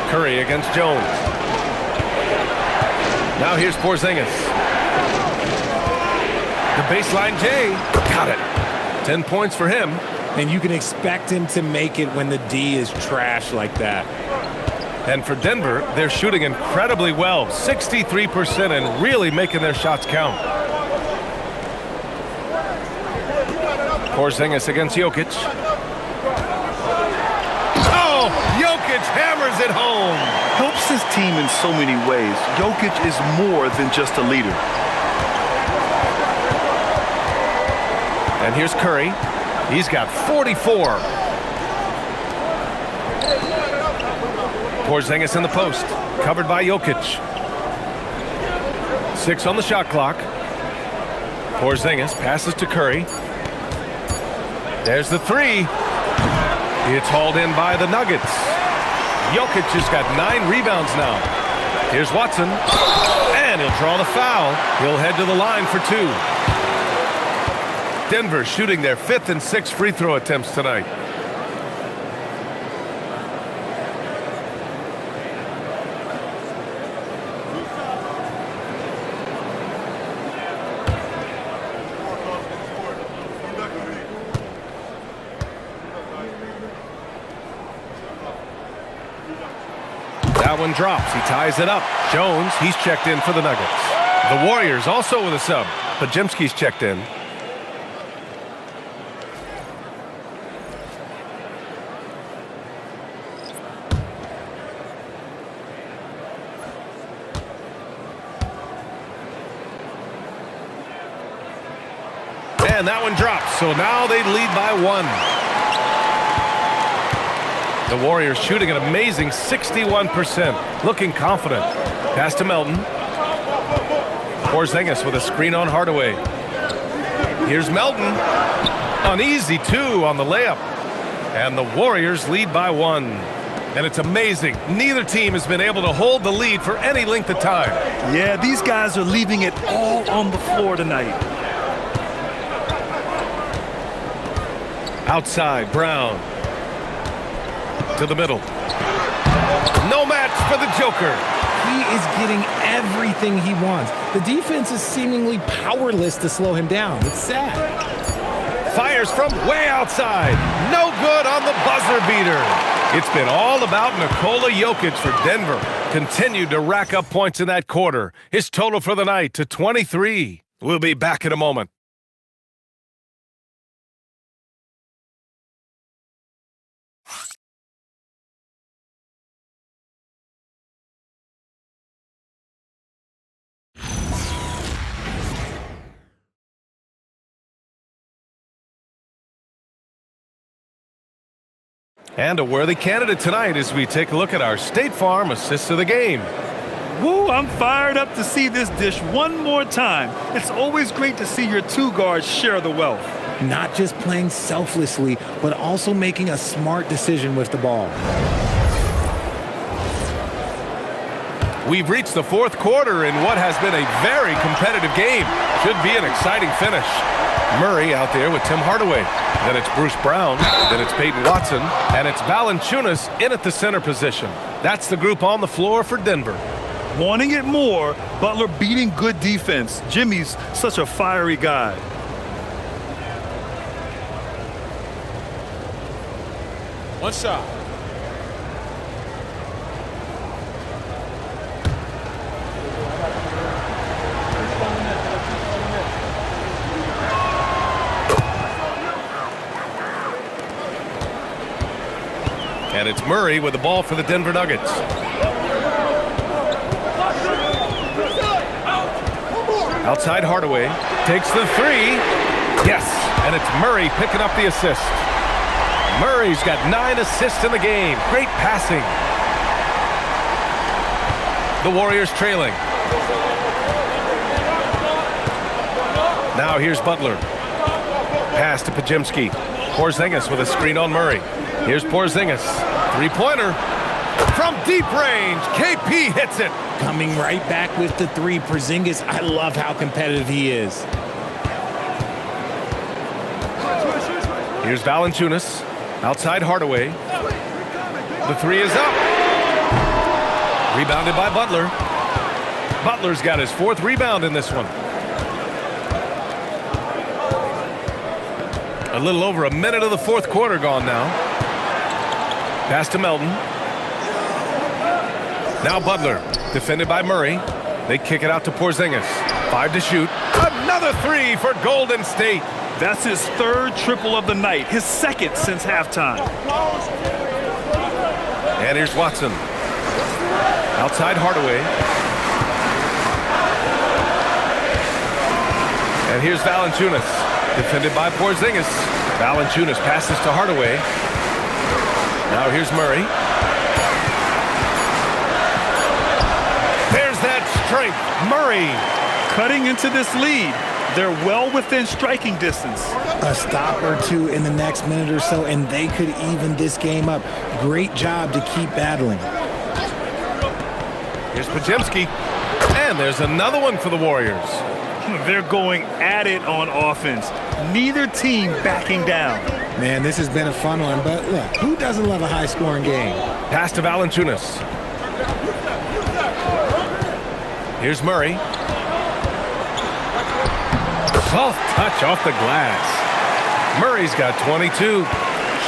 Curry against Jones. Now here's Porzingis. The baseline J. Got it. 10 points for him. And you can expect him to make it when the D is trash like that. And for Denver, they're shooting incredibly well. 63% and really making their shots count. Porzingis against Jokic. Oh, Jokic hammers it home. Helps his team in so many ways. Jokic is more than just a leader. And here's Curry. He's got 44. Porzingis in the post. Covered by Jokic. 6 on the shot clock. Porzingis passes to Curry. There's the 3. It's hauled in by the Nuggets. Jokic has got 9 rebounds now. Here's Watson. And he'll draw the foul. He'll head to the line for 2. Denver shooting their 5th and 6th free throw attempts tonight. That one drops. He ties it up. Jones, he's checked in for the Nuggets. The Warriors also with a sub. Pajemski's checked in. And that one drops, so now they lead by 1. The Warriors shooting an amazing 61%, looking confident. Pass to Melton. Porzingis with a screen on Hardaway. Here's Melton. An easy 2 on the layup. And the Warriors lead by 1. And it's amazing. Neither team has been able to hold the lead for any length of time. Yeah, these guys are leaving it all on the floor tonight. Outside, Brown. To the middle. No match for the Joker. He is getting everything he wants. The defense is seemingly powerless to slow him down. It's sad. Fires from way outside. No good on the buzzer beater. It's been all about Nikola Jokic for Denver. Continued to rack up points in that quarter. His total for the night to 23. We'll be back in a moment. And a worthy candidate tonight as we take a look at our State Farm assists of the game. Woo, I'm fired up to see this dish one more time. It's always great to see your two guards share the wealth. Not just playing selflessly, but also making a smart decision with the ball. We've reached the fourth quarter in what has been a very competitive game. Should be an exciting finish. Murray out there with Tim Hardaway. Then it's Bruce Brown. Then it's Peyton Watson. And it's Valanciunas in at the center position. That's the group on the floor for Denver. Wanting it more, Butler beating good defense. Jimmy's such a fiery guy. One shot. And it's Murray with the ball for the Denver Nuggets. Outside Hardaway. Takes the 3. Yes, and it's Murray picking up the assist. Murray's got 9 assists in the game. Great passing. The Warriors trailing. Now here's Butler. Pass to Pajemski. Porzingis with a screen on Murray. Here's Porzingis. Three-pointer from deep range. KP hits it. Coming right back with the 3. Porzingis, I love how competitive he is. Here's Valanciunas. Outside Hardaway. The 3 is up. Rebounded by Butler. Butler's got his 4th rebound in this one. A little over a minute of the fourth quarter gone now. Pass to Melton. Now Butler, defended by Murray. They kick it out to Porzingis. 5 to shoot. Another 3 for Golden State. That's his 3rd triple of the night, his 2nd since halftime. And here's Watson. Outside Hardaway. And here's Valanciunas. Defended by Porzingis. Valanciunas passes to Hardaway. Now here's Murray. There's that strength. Murray Cutting into this lead. They're well within striking distance. A stop or 2 in the next minute or so, and they could even this game up. Great job to keep battling. Here's Pajemski. And there's another one for the Warriors. They're going at it on offense. Neither team backing down. Man, this has been a fun one, but look, who doesn't love a high-scoring game? Pass to Valanciunas. Here's Murray. Soft touch off the glass. Murray's got 22.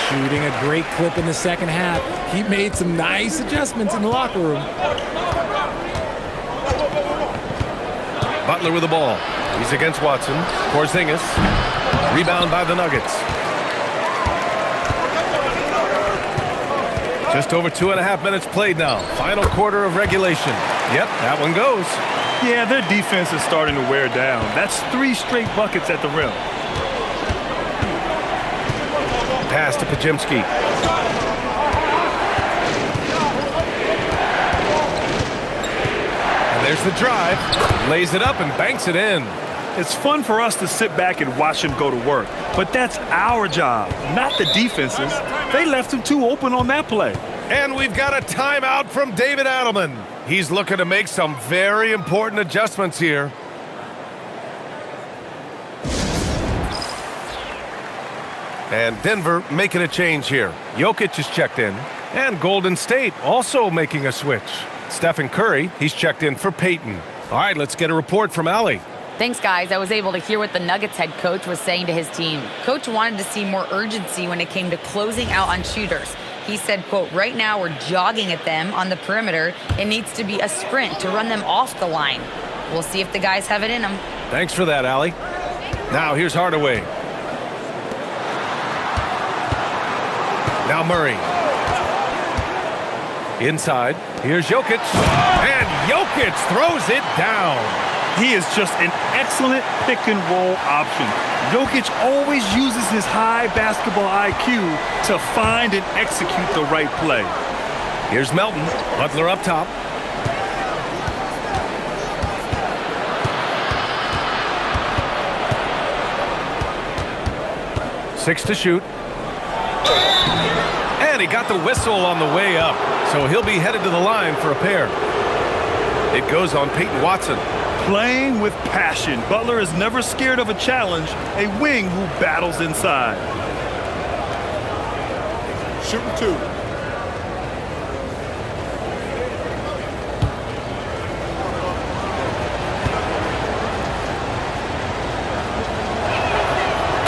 Shooting a great clip in the second half. He made some nice adjustments in the locker room. Butler with the ball. He's against Watson. Porzingis. Rebound by the Nuggets. Just over 2.5 minutes played now. Final quarter of regulation. Yep, that one goes. Yeah, their defense is starting to wear down. That's 3 straight buckets at the rim. Pass to Pajemski. And there's the drive. Lays it up and banks it in. It's fun for us to sit back and watch him go to work, but that's our job, not the defense's. They left him too open on that play. And we've got a timeout from David Adelman. He's looking to make some very important adjustments here. And Denver making a change here. Jokic is checked in. And Golden State also making a switch. Stephen Curry, he's checked in for Peyton. All right, let's get a report from Allie. Thanks, guys. I was able to hear what the Nuggets head coach was saying to his team. Coach wanted to see more urgency when it came to closing out on shooters. He said, quote, right now we're jogging at them on the perimeter. It needs to be a sprint to run them off the line. We'll see if the guys have it in them. Thanks for that, Allie. Now here's Hardaway. Now Murray. Inside. Here's Jokic. And Jokic throws it down. He is just an excellent pick-and-roll option. Jokic always uses his high basketball IQ to find and execute the right play. Here's Melton. Butler up top. Six to shoot. And he got the whistle on the way up. So he'll be headed to the line for a pair. It goes on Peyton Watson. Playing with passion. Butler is never scared of a challenge, a wing who battles inside. Shooting 2.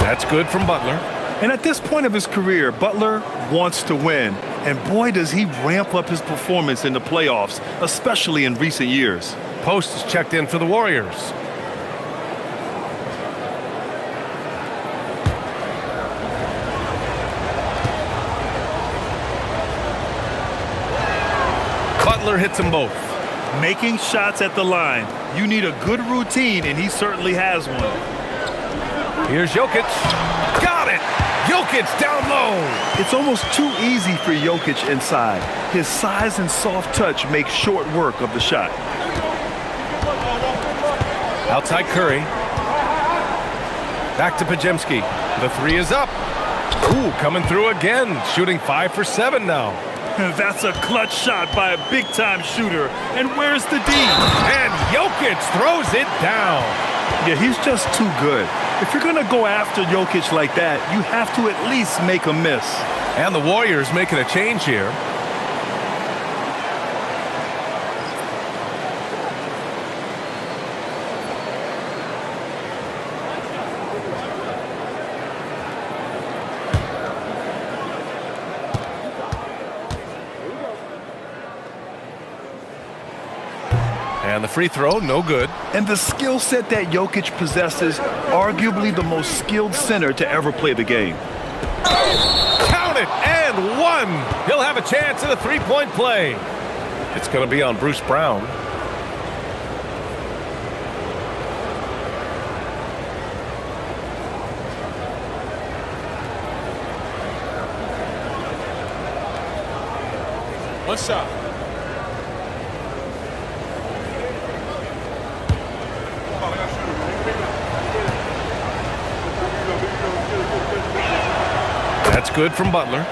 That's good from Butler. And at this point of his career, Butler wants to win. And boy, does he ramp up his performance in the playoffs, especially in recent years. Post is checked in for the Warriors. Butler hits them both. Making shots at the line. You need a good routine, and he certainly has one. Here's Jokic. Got it! Jokic down low. It's almost too easy for Jokic inside. His size and soft touch make short work of the shot. Outside Curry. Back to Pajemski. The 3 is up. Ooh, coming through again. Shooting 5 for 7 now. That's a clutch shot by a big-time shooter. And where's the D? And Jokic throws it down. Yeah, he's just too good. If you're going to go after Jokic like that, you have to at least make a miss. And the Warriors making a change here. And the free throw, no good. And the skill set that Jokic possesses, arguably the most skilled center to ever play the game. Count it, and 1. He'll have a chance at a three-point play. It's going to be on Bruce Brown. One shot. That's good from Butler.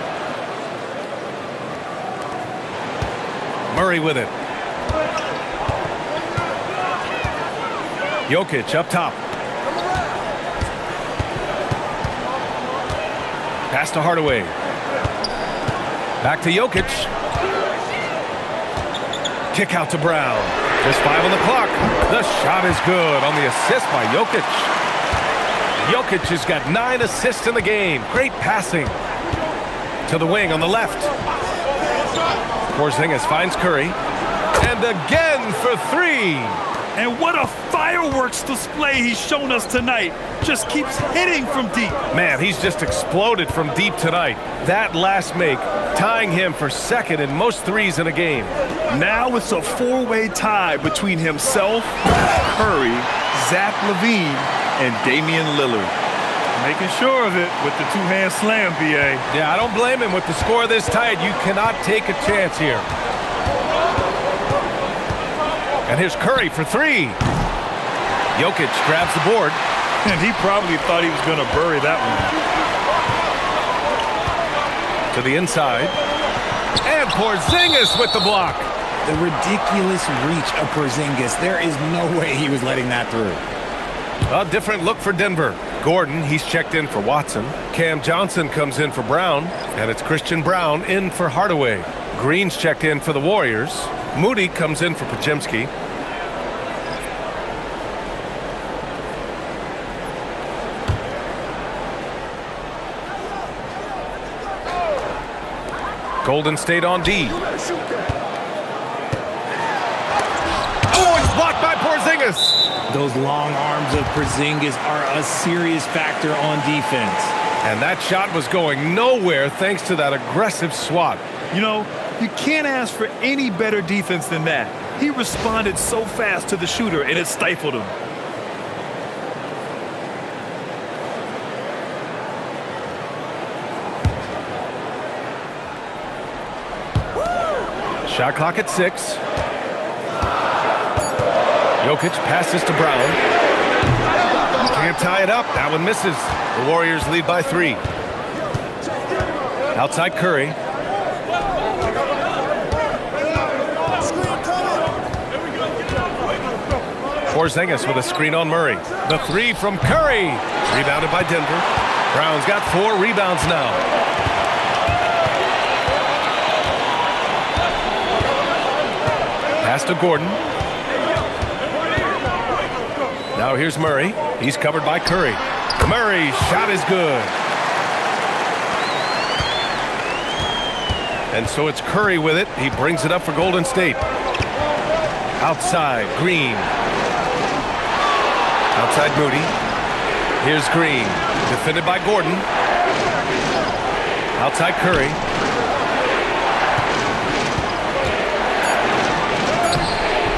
Murray with it. Jokic up top. Pass to Hardaway. Back to Jokic. Kick out to Brown. Just 5 on the clock. The shot is good on the assist by Jokic. Jokic has got 9 assists in the game. Great passing to the wing on the left. Porzingis finds Curry. And again for 3. And what a fireworks display he's shown us tonight. Just keeps hitting from deep. Man, he's just exploded from deep tonight. That last make, tying him for second in most threes in a game. Now it's a four-way tie between himself, Curry, Zach LaVine, and Damian Lillard. Making sure of it with the two-hand slam, B.A. Yeah, I don't blame him with the score this tight. You cannot take a chance here. And here's Curry for three. Jokic grabs the board. And he probably thought he was going to bury that one. To the inside. And Porzingis with the block. The ridiculous reach of Porzingis. There is no way he was letting that through. A different look for Denver. Gordon, he's checked in for Watson. Cam Johnson comes in for Brown. And it's Christian Brown in for Hardaway. Green's checked in for the Warriors. Moody comes in for Podziemski. Golden State on D. Oh, it's blocked by Porzingis. Those long arms of Porzingis are a serious factor on defense. And that shot was going nowhere thanks to that aggressive swat. You know, you can't ask for any better defense than that. He responded so fast to the shooter, and it stifled him. Shot clock at 6. Jokic passes to Brown. Can't tie it up. That one misses. The Warriors lead by 3. Outside Curry. Porzingis with a screen on Murray. The three from Curry. Rebounded by Denver. Brown's got 4 rebounds now. Pass to Gordon. Now here's Murray. He's covered by Curry. Murray's shot is good. And so it's Curry with it. He brings it up for Golden State. Outside, Green. Outside Moody. Here's Green. Defended by Gordon. Outside Curry.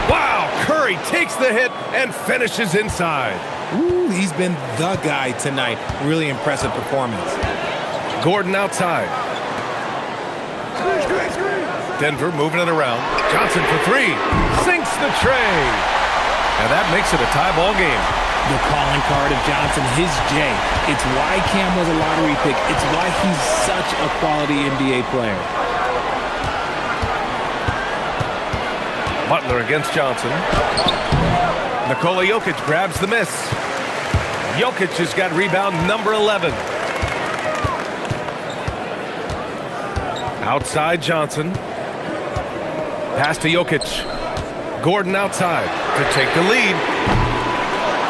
Wow! Curry takes the hit and finishes inside. Ooh, he's been the guy tonight. Really impressive performance. Gordon outside. Denver moving it around. Johnson for 3. Sinks the tray. And that makes it a tie ball game. The calling card of Johnson, his J. It's why Cam was a lottery pick. It's why he's such a quality NBA player. Butler against Johnson. Nikola Jokic grabs the miss. Jokic has got rebound number 11. Outside Johnson. Pass to Jokic. Gordon outside to take the lead.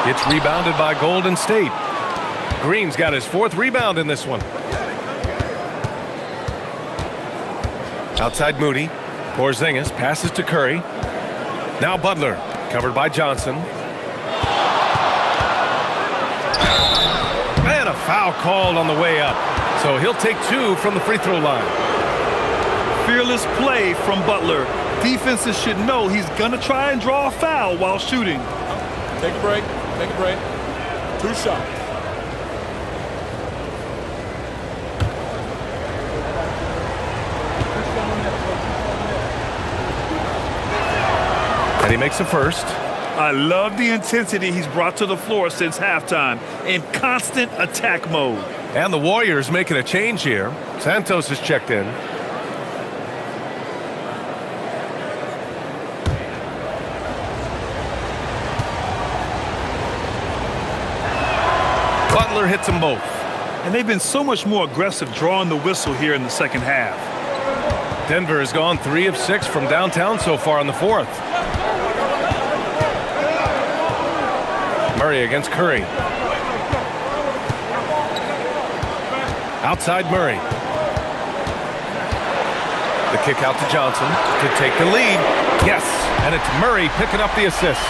It's rebounded by Golden State. Green's got his 4th rebound in this one. Outside Moody. Porzingis passes to Curry. Now Butler, covered by Johnson. And a foul called on the way up. So he'll take 2 from the free throw line. Fearless play from Butler. Defenses should know he's going to try and draw a foul while shooting. Take a break. Take a break. 2 shots. And he makes a first. I love the intensity he's brought to the floor since halftime in constant attack mode. And the Warriors making a change here. Santos is checked in. Butler hits them both. And they've been so much more aggressive drawing the whistle here in the second half. Denver has gone 3 of 6 from downtown so far in the 4th. Murray against Curry. Outside Murray. The kick out to Johnson to take the lead. Yes, and it's Murray picking up the assist.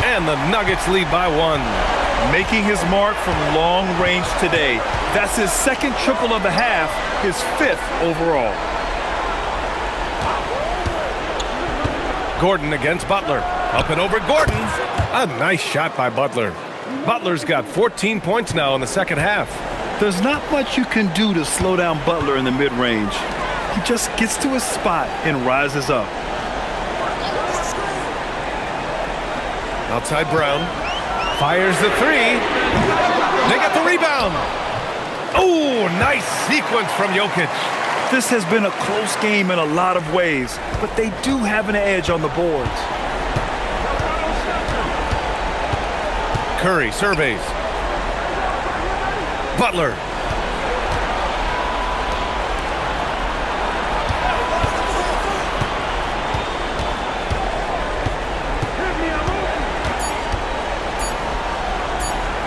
And the Nuggets lead by 1. Making his mark from long range today. That's his second triple of the half, his 5th overall. Gordon against Butler. Up and over Gordon. A nice shot by Butler. Butler's got 14 points now in the second half. There's not much you can do to slow down Butler in the mid-range. He just gets to his spot and rises up. Outside Brown. Fires the 3. They got the rebound. Oh, nice sequence from Jokic. This has been a close game in a lot of ways, but they do have an edge on the boards. Curry surveys. Butler.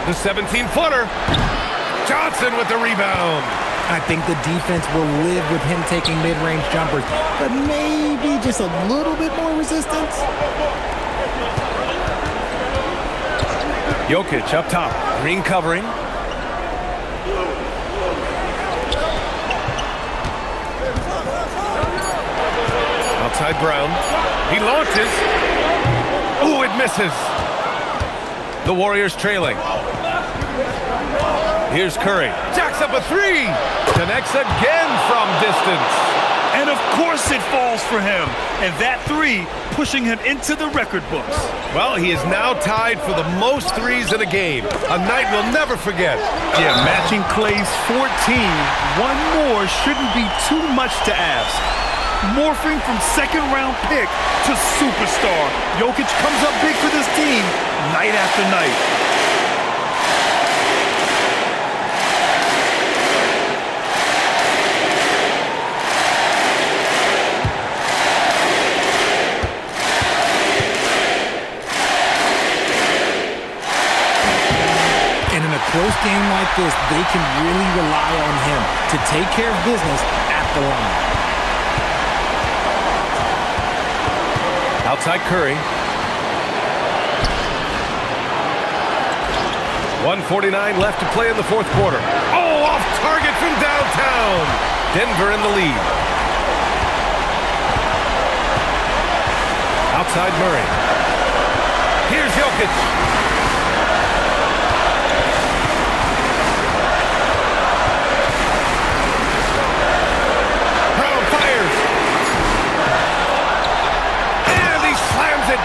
The 17-footer. Johnson with the rebound. I think the defense will live with him taking mid-range jumpers, but maybe just a little bit more resistance. Jokic up top. Green covering. Outside Brown. He launches. Ooh, it misses. The Warriors trailing. Here's Curry. Jacks up a 3. Connects again from distance. And of course it falls for him. And that 3 pushing him into the record books. Well, he is now tied for the most threes in a game. A night we'll never forget. Yeah, matching Clay's 14. One more shouldn't be too much to ask. Morphing from second-round pick to superstar. Jokic comes up big for this team night after night. Close game like this, they can really rely on him to take care of business at the line. Outside Curry. 1:49 left to play in the fourth quarter. Oh, off target from downtown. Denver in the lead. Outside Murray. Here's Jokic.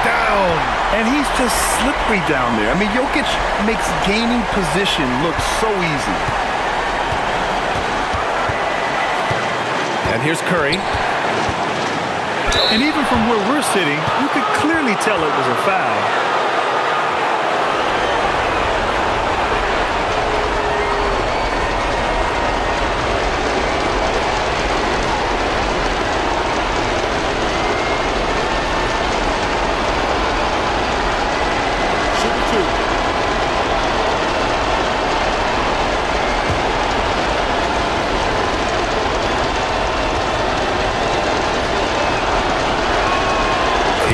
Down. And he's just slippery down there. I mean, Jokic makes gaining position look so easy. And here's Curry. And even from where we're sitting, you could clearly tell it was a foul.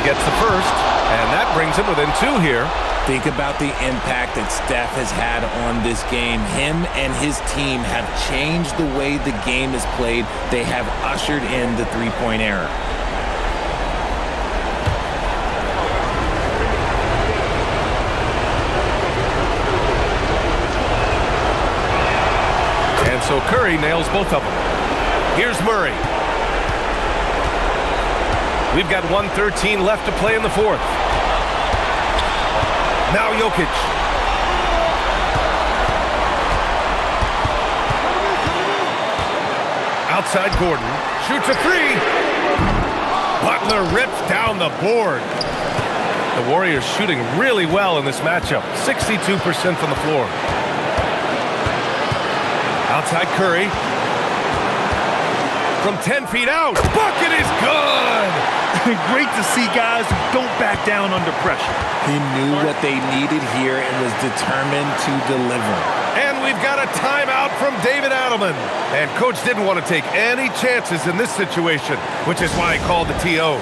Gets the first, and that brings him within 2 here. Think about the impact that Steph has had on this game. Him and his team have changed the way the game is played. They have ushered in the three-point era. And so Curry nails both of them. Here's Murray. We've got 1:13 left to play in the fourth. Now Jokic. Outside Gordon. Shoots a 3. Butler rips down the board. The Warriors shooting really well in this matchup. 62% from the floor. Outside Curry. From 10 feet out. Bucket is good. Great to see guys who don't back down under pressure. He knew what they needed here and was determined to deliver. And we've got a timeout from David Adelman. And Coach didn't want to take any chances in this situation, which is why he called the TO.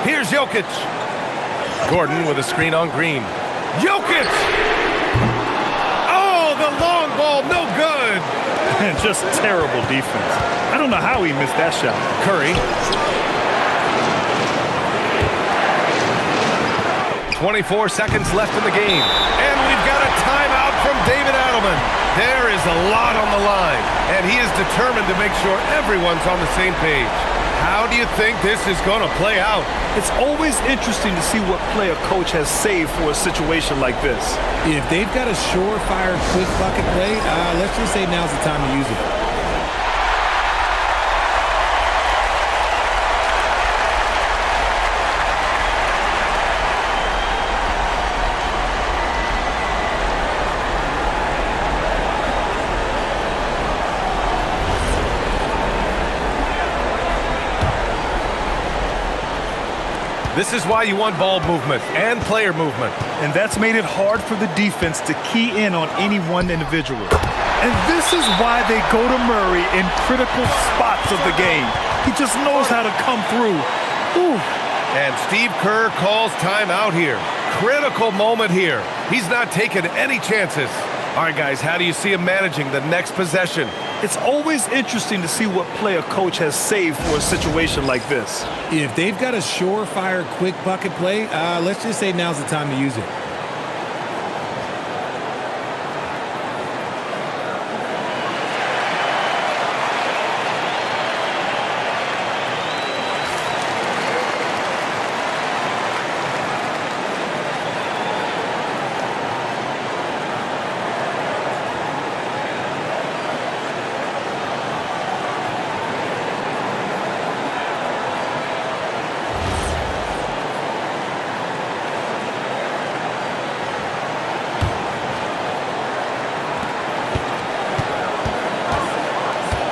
Here's Jokic. Gordon with a screen on Green. Jokic! Oh, the long ball, no good. And just terrible defense. I don't know how he missed that shot. Curry. 24 seconds left in the game. And we've got a timeout from David Adelman. There is a lot on the line, and he is determined to make sure everyone's on the same page. How do you think this is going to play out? It's always interesting to see what play a coach has saved for a situation like this. If they've got a surefire quick bucket play, let's just say now's the time to use it. This is why you want ball movement and player movement. And that's made it hard for the defense to key in on any one individual. And this is why they go to Murray in critical spots of the game. He just knows how to come through. Ooh. And Steve Kerr calls timeout here. Critical moment here. He's not taking any chances. All right, guys, how do you see him managing the next possession? It's always interesting to see what play a coach has saved for a situation like this. If they've got a surefire quick bucket play, let's just say now's the time to use it.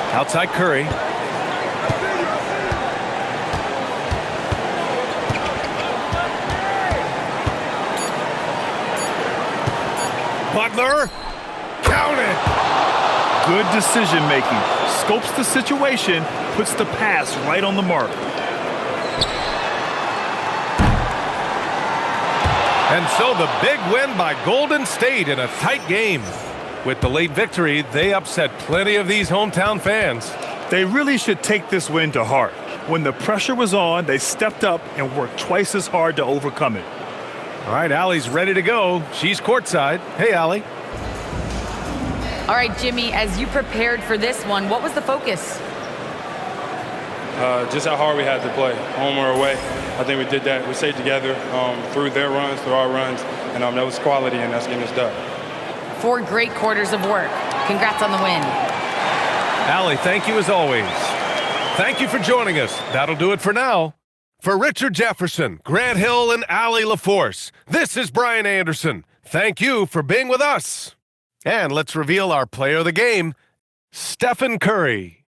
Outside Curry. Butler. Count it. Good decision making. Scopes the situation, puts the pass right on the mark. And so the big win by Golden State in a tight game. With the late victory, they upset plenty of these hometown fans. They really should take this win to heart. When the pressure was on, they stepped up and worked twice as hard to overcome it. All right, Allie's ready to go. She's courtside. Hey, Allie. All right, Jimmy, as you prepared for this one, what was the focus? Just how hard we had to play, home or away. I think we did that. We stayed together through their runs, through our runs, and that was quality, and that's getting us done. 4 great quarters of work. Congrats on the win. Allie, thank you as always. Thank you for joining us. That'll do it for now. For Richard Jefferson, Grant Hill, and Allie LaForce, this is Brian Anderson. Thank you for being with us. And let's reveal our player of the game, Stephen Curry.